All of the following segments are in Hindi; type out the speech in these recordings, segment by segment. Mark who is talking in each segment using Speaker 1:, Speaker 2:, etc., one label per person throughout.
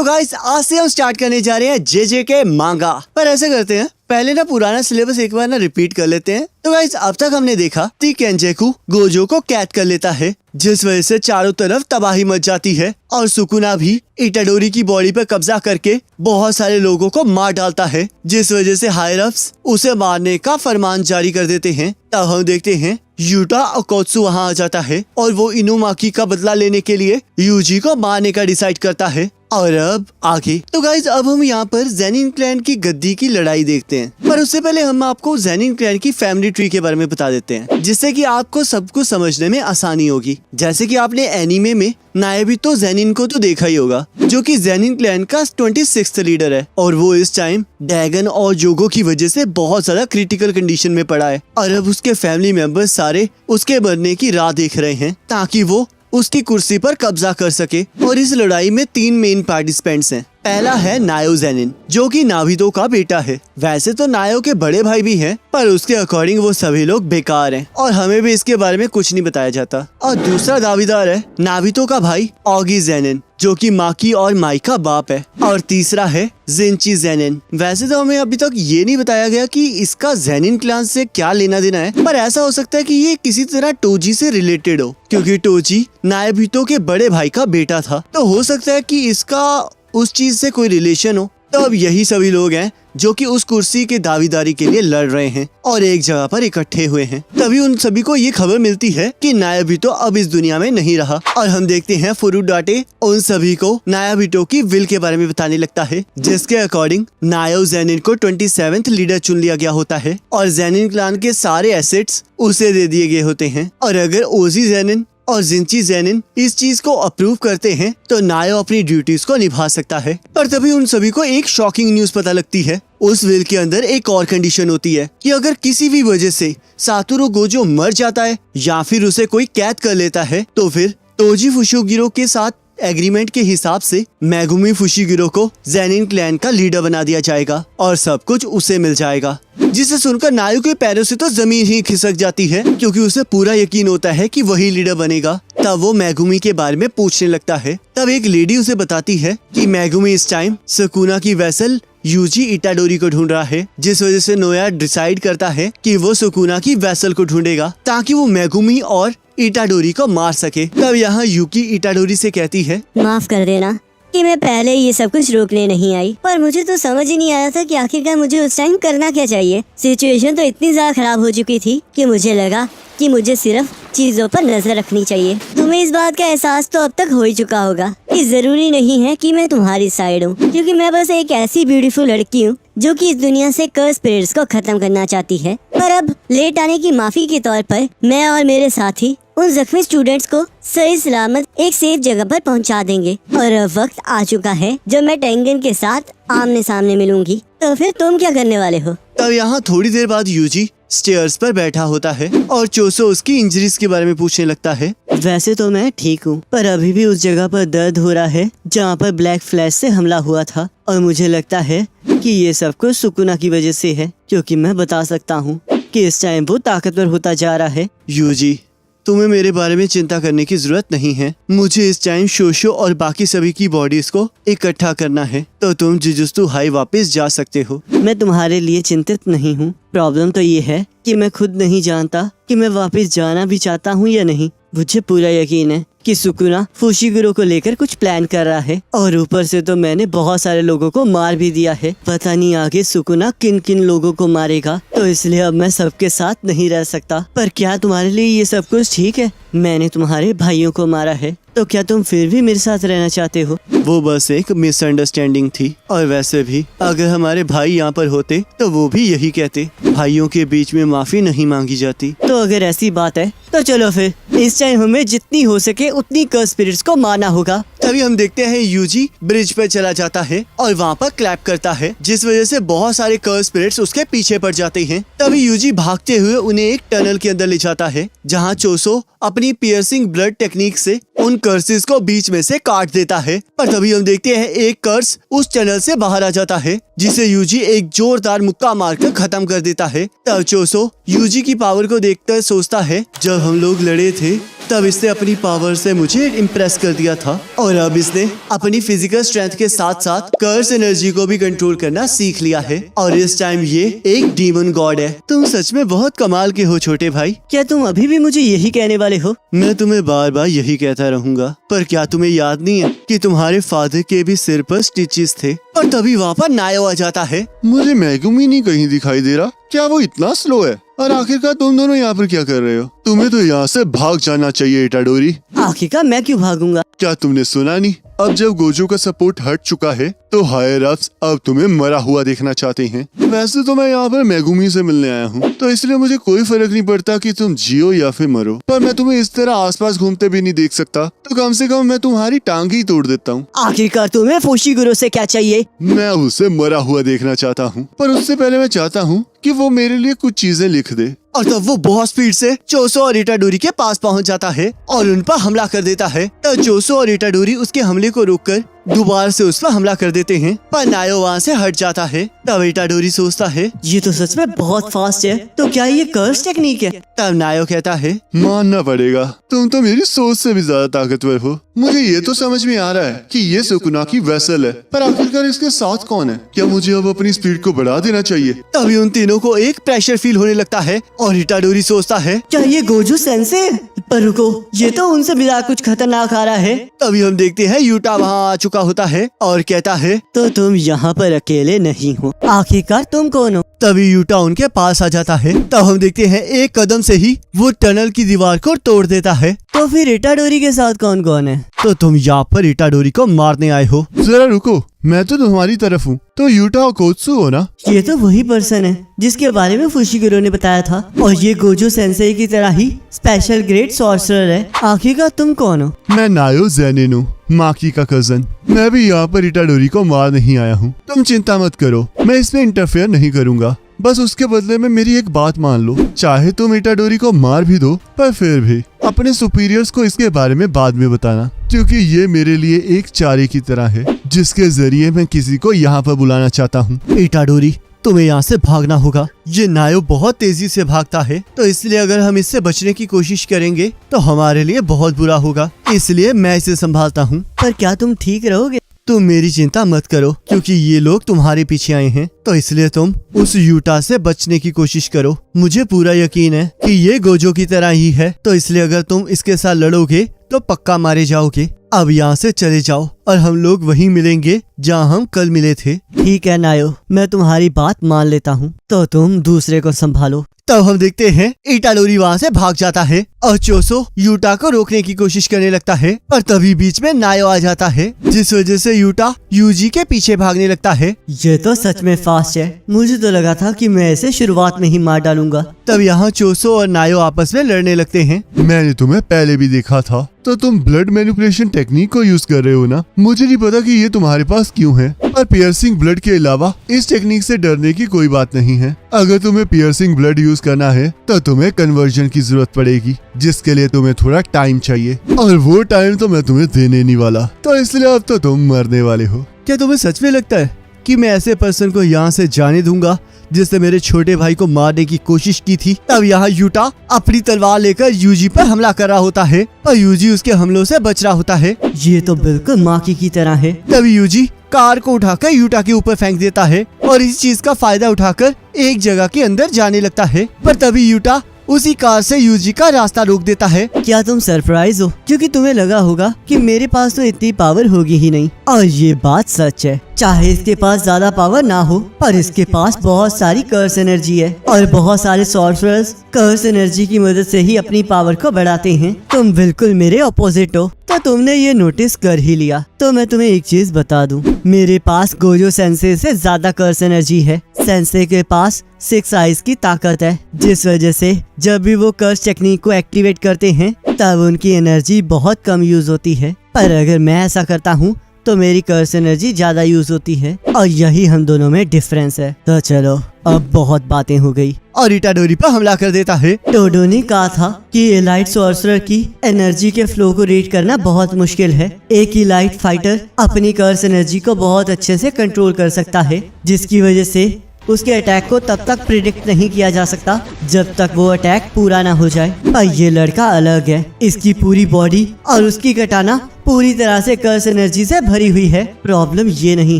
Speaker 1: तो गाइस आज से हम स्टार्ट करने जा रहे हैं जेजे के मांगा। पर ऐसे करते हैं, पहले ना पुराना सिलेबस एक बार ना रिपीट कर लेते हैं। तो गाइस अब तक हमने देखा कि केंजेकू गोजो को कैद कर लेता है, जिस वजह से चारों तरफ तबाही मच जाती है और सुकुना भी इटाडोरी की बॉडी पर कब्जा करके बहुत सारे लोगों को मार डालता है, जिस वजह से हायर अप्स उसे मारने का फरमान जारी कर देते हैं। तब हम देखते हैं यूटा ओकोत्सु वहाँ आ जाता है और वो इनुमाकी का बदला लेने के लिए यूजी को मारने का डिसाइड करता है। और अब आगे तो गाइज अब हम यहाँ पर जेनिन क्लैन की गद्दी की लड़ाई देखते हैं, पर उससे पहले हम आपको जेनिन क्लैन की फैमिली ट्री के बारे में बता देते हैं, जिससे कि आपको सब कुछ समझने में आसानी होगी। जैसे कि आपने एनीमे में नायाबितो जेनिन को तो देखा ही होगा, जो कि जेनिन क्लैन का 26th लीडर है और वो इस टाइम डैगन और जोगो की वजह से बहुत ज्यादा क्रिटिकल कंडीशन में पड़ा है। और अब उसके फैमिली मेंबर्स सारे उसके मरने की राह देख रहे हैं ताकि वो उसकी कुर्सी पर कब्जा कर सके। और इस लड़ाई में 3 मेन पार्टिसिपेंट्स हैं। पहला है नायो जेनिन, जो कि नाबितो का बेटा है। वैसे तो नायो के बड़े भाई भी हैं, पर उसके अकॉर्डिंग वो सभी लोग बेकार हैं और हमें भी इसके बारे में कुछ नहीं बताया जाता। और दूसरा दावेदार है नाबितो का भाई ऑगी जेनिन, जो कि माकी और माई का बाप है। और तीसरा है जिंची जेनिन। वैसे तो हमें अभी तक ये नहीं बताया गया कि इसका जेनिन क्लान से क्या लेना देना है, पर ऐसा हो सकता है कि ये किसी तरह टोजी से रिलेटेड हो, क्योंकि टोजी नायाबितो के बड़े भाई का बेटा था। तो हो सकता है कि इसका उस चीज से कोई रिलेशन हो। तो अब यही सभी लोग हैं जो कि उस कुर्सी के दावेदारी के लिए लड़ रहे हैं और एक जगह पर इकट्ठे हुए हैं। तभी उन सभी को ये खबर मिलती है कि नायाबितो अब इस दुनिया में नहीं रहा। और हम देखते हैं फुरुडाटे उन सभी को नायाबितो की विल के बारे में बताने लगता है, जिसके अकॉर्डिंग नायो जेनिन को 27th लीडर चुन लिया गया होता है और जेनिन क्लान के सारे एसेट्स उसे दे दिए गए होते हैं। और अगर ओजी जेनिन और जिंची जेनिन इस चीज को अप्रूव करते हैं तो नायो अपनी ड्यूटीज को निभा सकता है। पर तभी उन सभी को एक शॉकिंग न्यूज पता लगती है। उस विल के अंदर एक और कंडीशन होती है कि अगर किसी भी वजह से सातोरू गोजो मर जाता है या फिर उसे कोई कैद कर लेता है, तो फिर तोजी फुशिगिरो के साथ एग्रीमेंट के हिसाब से मेगुमी फुशिगिरो को जेनिन क्लैन का लीडर बना दिया जाएगा और सब कुछ उसे मिल जाएगा। जिसे सुनकर नायो के पैरों से तो जमीन ही खिसक जाती है, क्योंकि उसे पूरा यकीन होता है कि वही लीडर बनेगा। तब वो मेगुमी के बारे में पूछने लगता है। तब एक लेडी उसे बताती है कि मेगुमी इस टाइम सुकुना की वेसल यूजी इटाडोरी को ढूंढ रहा है, जिस वजह से नोया डिसाइड करता है कि वो सुकुना की वेसल को ढूंढेगा ताकि वो मेगुमी और इटाडोरी को मार सके। तब यहाँ यूकी इटाडोरी से कहती है,
Speaker 2: माफ कर देना कि मैं पहले ये सब कुछ रोकने नहीं आई, पर मुझे तो समझ ही नहीं आया था कि आखिरकार मुझे उस टाइम करना क्या चाहिए। सिचुएशन तो इतनी ज्यादा खराब हो चुकी थी कि मुझे लगा कि मुझे सिर्फ चीजों पर नजर रखनी चाहिए। तुम्हें इस बात का एहसास तो अब तक हो ही चुका होगा कि जरूरी नहीं है कि मैं तुम्हारी साइड हूँ, क्योंकि मैं बस एक ऐसी ब्यूटीफुल लड़की हूँ जो कि इस दुनिया से कर्स स्पिरिट्स को खत्म करना चाहती है। पर अब लेट आने की माफी के तौर पर मैं और मेरे साथी उन जख्मी स्टूडेंट्स को सही सलामत एक सेफ जगह पर पहुंचा देंगे। और अब वक्त आ चुका है जब मैं टेंगन के साथ आमने सामने मिलूंगी। तो फिर तुम क्या करने वाले हो?
Speaker 1: तब यहाँ थोड़ी देर बाद यूजी स्टेयर्स पर बैठा होता है और चोसो उसकी इंजरीज के बारे में पूछने लगता है।
Speaker 3: वैसे तो मैं ठीक हूँ, पर अभी भी उस जगह पर दर्द हो रहा है जहाँ पर ब्लैक फ्लैश से हमला हुआ था, और मुझे लगता है कि ये सब कुछ सुकुना की वजह से है, क्योंकि मैं बता सकता हूँ कि इस टाइम वो ताकतवर होता जा रहा है।
Speaker 1: यूजी, तुम्हें मेरे बारे में चिंता करने की जरूरत नहीं है। मुझे इस टाइम शोशो और बाकी सभी की बॉडीज को इकट्ठा करना है, तो तुम जुजुत्सु हाई वापस जा सकते हो।
Speaker 3: मैं तुम्हारे लिए चिंतित नहीं हूँ। प्रॉब्लम तो ये है कि मैं खुद नहीं जानता कि मैं वापस जाना भी चाहता हूँ या नहीं। मुझे पूरा यकीन है कि सुकुना फुशिगिरो को लेकर कुछ प्लान कर रहा है, और ऊपर से तो मैंने बहुत सारे लोगों को मार भी दिया है। पता नहीं आगे सुकुना किन किन लोगों को मारेगा, तो इसलिए अब मैं सबके साथ नहीं रह सकता। पर क्या तुम्हारे लिए ये सब कुछ ठीक है? मैंने तुम्हारे भाइयों को मारा है, तो क्या तुम फिर भी मेरे साथ रहना चाहते हो?
Speaker 1: वो बस एक मिसअंडरस्टैंडिंग थी, और वैसे भी अगर हमारे भाई यहाँ पर होते तो वो भी यही कहते, भाइयों के बीच में माफी नहीं मांगी जाती।
Speaker 3: तो अगर ऐसी बात है तो चलो फिर इस टाइम हमें जितनी हो सके उतनी कर्स स्पिरिट्स को मारना होगा।
Speaker 1: तभी हम देखते हैं यूजी ब्रिज पर चला जाता है और वहाँ पर क्लैप करता है, जिस वजह से बहुत सारे कर्स स्पिरिट्स उसके पीछे पड़ जाते हैं। तभी यूजी भागते हुए उन्हें एक टनल के अंदर ले जाता है, जहाँ चोसो अपनी पियर्सिंग ब्लड टेक्निक से उन कर्सेस को बीच में से काट देता है। पर तभी हम देखते हैं एक कर्स उस टनल से बाहर आ जाता है, जिसे यूजी एक जोरदार मुक्का मारकर खत्म कर देता है। तब चोसो यूजी की पावर को देखकर सोचता है, जब हम लोग लड़े थे तब इसने अपनी पावर से मुझे इम्प्रेस कर दिया था और अब इसने अपनी फिजिकल स्ट्रेंथ के साथ साथ कर्स एनर्जी को भी कंट्रोल करना सीख लिया है और इस टाइम ये एक डीमन गॉड है। तुम सच में बहुत कमाल के हो छोटे भाई।
Speaker 3: क्या तुम अभी भी मुझे यही कहने वाले हो?
Speaker 1: मैं तुम्हें बार बार यही कहता रहूंगा, पर क्या तुम्हें याद नहीं है कि तुम्हारे फादर के भी सिर पर स्टिचेस थे? और तभी वहाँ पर नायो आ जाता है।
Speaker 4: मुझे मैगुमी नहीं कहीं दिखाई दे रहा। क्या वो इतना स्लो है? और आखिरकार तुम दोनों यहाँ पर क्या कर रहे हो? तुम्हें तो यहाँ से भाग जाना चाहिए इटाडोरी।
Speaker 3: आखिरकार मैं क्यों भागूंगा?
Speaker 4: क्या तुमने सुना नहीं? अब जब गोजो का सपोर्ट हट चुका है तो हायर अप्स अब तुम्हें मरा हुआ देखना चाहते हैं। वैसे तो मैं यहाँ पर मैगुमी से मिलने आया हूँ, तो इसलिए मुझे कोई फर्क नहीं पड़ता कि तुम जियो या फिर मरो, पर मैं तुम्हें इस तरह आसपास घूमते भी नहीं देख सकता, तो कम से कम मैं तुम्हारी टांग ही तोड़ देता हूँ।
Speaker 3: आखिरकार तुम्हें फुशिगुरो से क्या चाहिए?
Speaker 4: मैं उसे मरा हुआ देखना चाहता हूँ, पर उससे पहले मैं चाहता हूँ कि वो मेरे लिए कुछ चीजें लिख दे।
Speaker 1: और तब वो बहुत स्पीड से चोसो और इटाडोरी के पास पहुंच जाता है और उन पर हमला कर देता है। तब चोसो और इटाडोरी उसके हमले को रोककर दोबारा से उस पर हमला कर देते हैं, पर नायो वहाँ से हट जाता है। तब इटाडोरी सोचता है
Speaker 3: ये तो सच में बहुत फास्ट है, तो क्या ये कर्स टेक्निक है?
Speaker 1: तब नायो कहता है
Speaker 4: मानना पड़ेगा, तुम तो मेरी सोच से भी ज्यादा ताकतवर हो। मुझे ये तो समझ में आ रहा है कि ये सुकुना की वेसल है, पर आखिरकार इसके साथ कौन है? क्या मुझे अब अपनी स्पीड को बढ़ा देना चाहिए?
Speaker 1: तभी उन तीनों को एक प्रेशर फील होने लगता है और इटाडोरी सोचता है
Speaker 3: क्या ये गोजो सेंसे? पर रुको, ये तो उनसे भी ज्यादा कुछ खतरनाक आ रहा है।
Speaker 1: तभी हम देखते हैं यूटा वहाँ आ चुका होता है और कहता है
Speaker 3: तो तुम यहाँ पर अकेले नहीं हो, आखिरकार तुम कौन हो?
Speaker 1: तभी यूटा उनके पास आ जाता है। तब हम देखते हैं एक कदम से ही वो टनल की दीवार को तोड़ देता है।
Speaker 3: तो फिर इटाडोरी के साथ कौन कौन है?
Speaker 1: तो तुम यहाँ पर इटाडोरी को मारने आए हो?
Speaker 4: जरा रुको, मैं तो तुम्हारी तरफ हूँ, तो यूटा और कोत्सु हो ना?
Speaker 3: ये तो वही पर्सन है जिसके बारे में फुशिगुरो ने बताया था, और ये गोजो सेंसेई की तरह ही स्पेशल ग्रेट सॉर्सरर है। आखिरकार तुम कौन हो?
Speaker 4: मैं नायो ज़ेनिन हूँ, माकी का कजन। मैं भी यहाँ पर इटाडोरी को मार नहीं आया हूँ। तुम चिंता मत करो, मैं इसमें इंटरफेयर नहीं करूँगा। बस उसके बदले में मेरी एक बात मान लो, चाहे तुम इटाडोरी को मार भी दो, पर फिर भी अपने सुपीरियर्स को इसके बारे में बाद में बताना, क्योंकि ये मेरे लिए एक चारे की तरह है जिसके जरिए मैं किसी को यहाँ पर बुलाना चाहता हूँ।
Speaker 1: इटाडोरी, तुम्हें यहाँ से भागना होगा। ये नायो बहुत तेजी से भागता है, तो इसलिए अगर हम इससे बचने की कोशिश करेंगे तो हमारे लिए बहुत बुरा होगा, इसलिए मैं इसे संभालता हूँ।
Speaker 3: पर क्या तुम ठीक रहोगे?
Speaker 1: तुम मेरी चिंता मत करो, क्योंकि ये लोग तुम्हारे पीछे आए हैं, तो इसलिए तुम उस यूटा से बचने की कोशिश करो। मुझे पूरा यकीन है कि ये गोजो की तरह ही है, तो इसलिए अगर तुम इसके साथ लड़ोगे तो पक्का मारे जाओगे। अब यहाँ से चले जाओ और हम लोग वहीं मिलेंगे जहाँ हम कल मिले थे।
Speaker 3: ठीक है नायो, मैं तुम्हारी बात मान लेता हूँ, तो तुम दूसरे को संभालो।
Speaker 1: तब हम देखते हैं इटाडोरी वहाँ से भाग जाता है और चोसो यूटा को रोकने की कोशिश करने लगता है, पर तभी बीच में नायो आ जाता है, जिस वजह से यूटा यूजी के पीछे भागने लगता है।
Speaker 3: ये तो सच में फास्ट है, मुझे तो लगा था कि मैं इसे शुरुआत में ही मार डालूंगा।
Speaker 1: तब यहाँ चोसो और नायो आपस में लड़ने लगते हैं।
Speaker 4: मैंने तुम्हें पहले भी देखा था, तो तुम ब्लड मैनिपुलेशन टेक्निक को यूज कर रहे हो ना? मुझे नहीं पता कि ये तुम्हारे पास क्यों है, पर पियर्सिंग ब्लड के अलावा इस टेक्निक से डरने की कोई बात नहीं है। अगर तुम्हें पियर्सिंग ब्लड यूज करना है तो तुम्हें कन्वर्जन की जरूरत पड़ेगी, जिसके लिए तुम्हें थोड़ा टाइम चाहिए, और वो टाइम तो मैं तुम्हें देने नहीं वाला, तो इसलिए अब तो तुम मरने वाले हो।
Speaker 1: क्या तुम्हें सच में लगता है कि मैं ऐसे पर्सन को यहाँ से जाने दूंगा जिसने मेरे छोटे भाई को मारने की कोशिश की थी? तब यहाँ यूटा अपनी तलवार लेकर यूजी पर हमला कर रहा होता है और यूजी उसके हमलों से बच रहा होता है।
Speaker 3: ये तो बिल्कुल माकी की तरह है।
Speaker 1: तभी यूजी कार को उठाकर यूटा के ऊपर फेंक देता है और इस चीज का फायदा उठाकर एक जगह के अंदर जाने लगता है, पर तभी यूटा उसी कार से यूजी का रास्ता रोक देता है।
Speaker 3: क्या तुम सरप्राइज हो? क्योंकि तुम्हें लगा होगा कि मेरे पास तो इतनी पावर होगी ही नहीं, और ये बात सच है। चाहे इसके पास ज्यादा पावर ना हो, पर इसके पास बहुत सारी कर्स एनर्जी है, और बहुत सारे सॉर्सरर्स कर्स एनर्जी की मदद से ही अपनी पावर को बढ़ाते हैं। तुम बिल्कुल मेरे ऑपोजिट हो, तो तुमने ये नोटिस कर ही लिया। तो मैं तुम्हें एक चीज बता दूं, मेरे पास गोजो सेंसे से ज्यादा कर्स एनर्जी है। सेंसे के पास 6 आइज की ताकत है, जिस वजह से जब भी वो कर्स टेक्निक को एक्टिवेट करते हैं तब उनकी एनर्जी बहुत कम यूज होती है, पर अगर मैं ऐसा करता हूँ तो मेरी कर्स एनर्जी ज्यादा यूज होती है, और यही हम दोनों में डिफरेंस है। तो चलो, अब बहुत बातें हो गई।
Speaker 1: और इटाडोरी पर हमला कर देता है।
Speaker 3: डोडो ने कहा था कि एलाइट सॉर्सरर की एनर्जी के फ्लो को रीड करना बहुत मुश्किल है। एक एलाइट फाइटर अपनी कर्स एनर्जी को बहुत अच्छे से कंट्रोल कर सकता है, जिसकी वजह से उसके अटैक को तब तक प्रिडिक्ट नहीं किया जा सकता जब तक वो अटैक पूरा ना हो जाए। पर ये लड़का अलग है, इसकी पूरी बॉडी और उसकी कटाना पूरी तरह से कर्स एनर्जी से भरी हुई है। प्रॉब्लम ये नहीं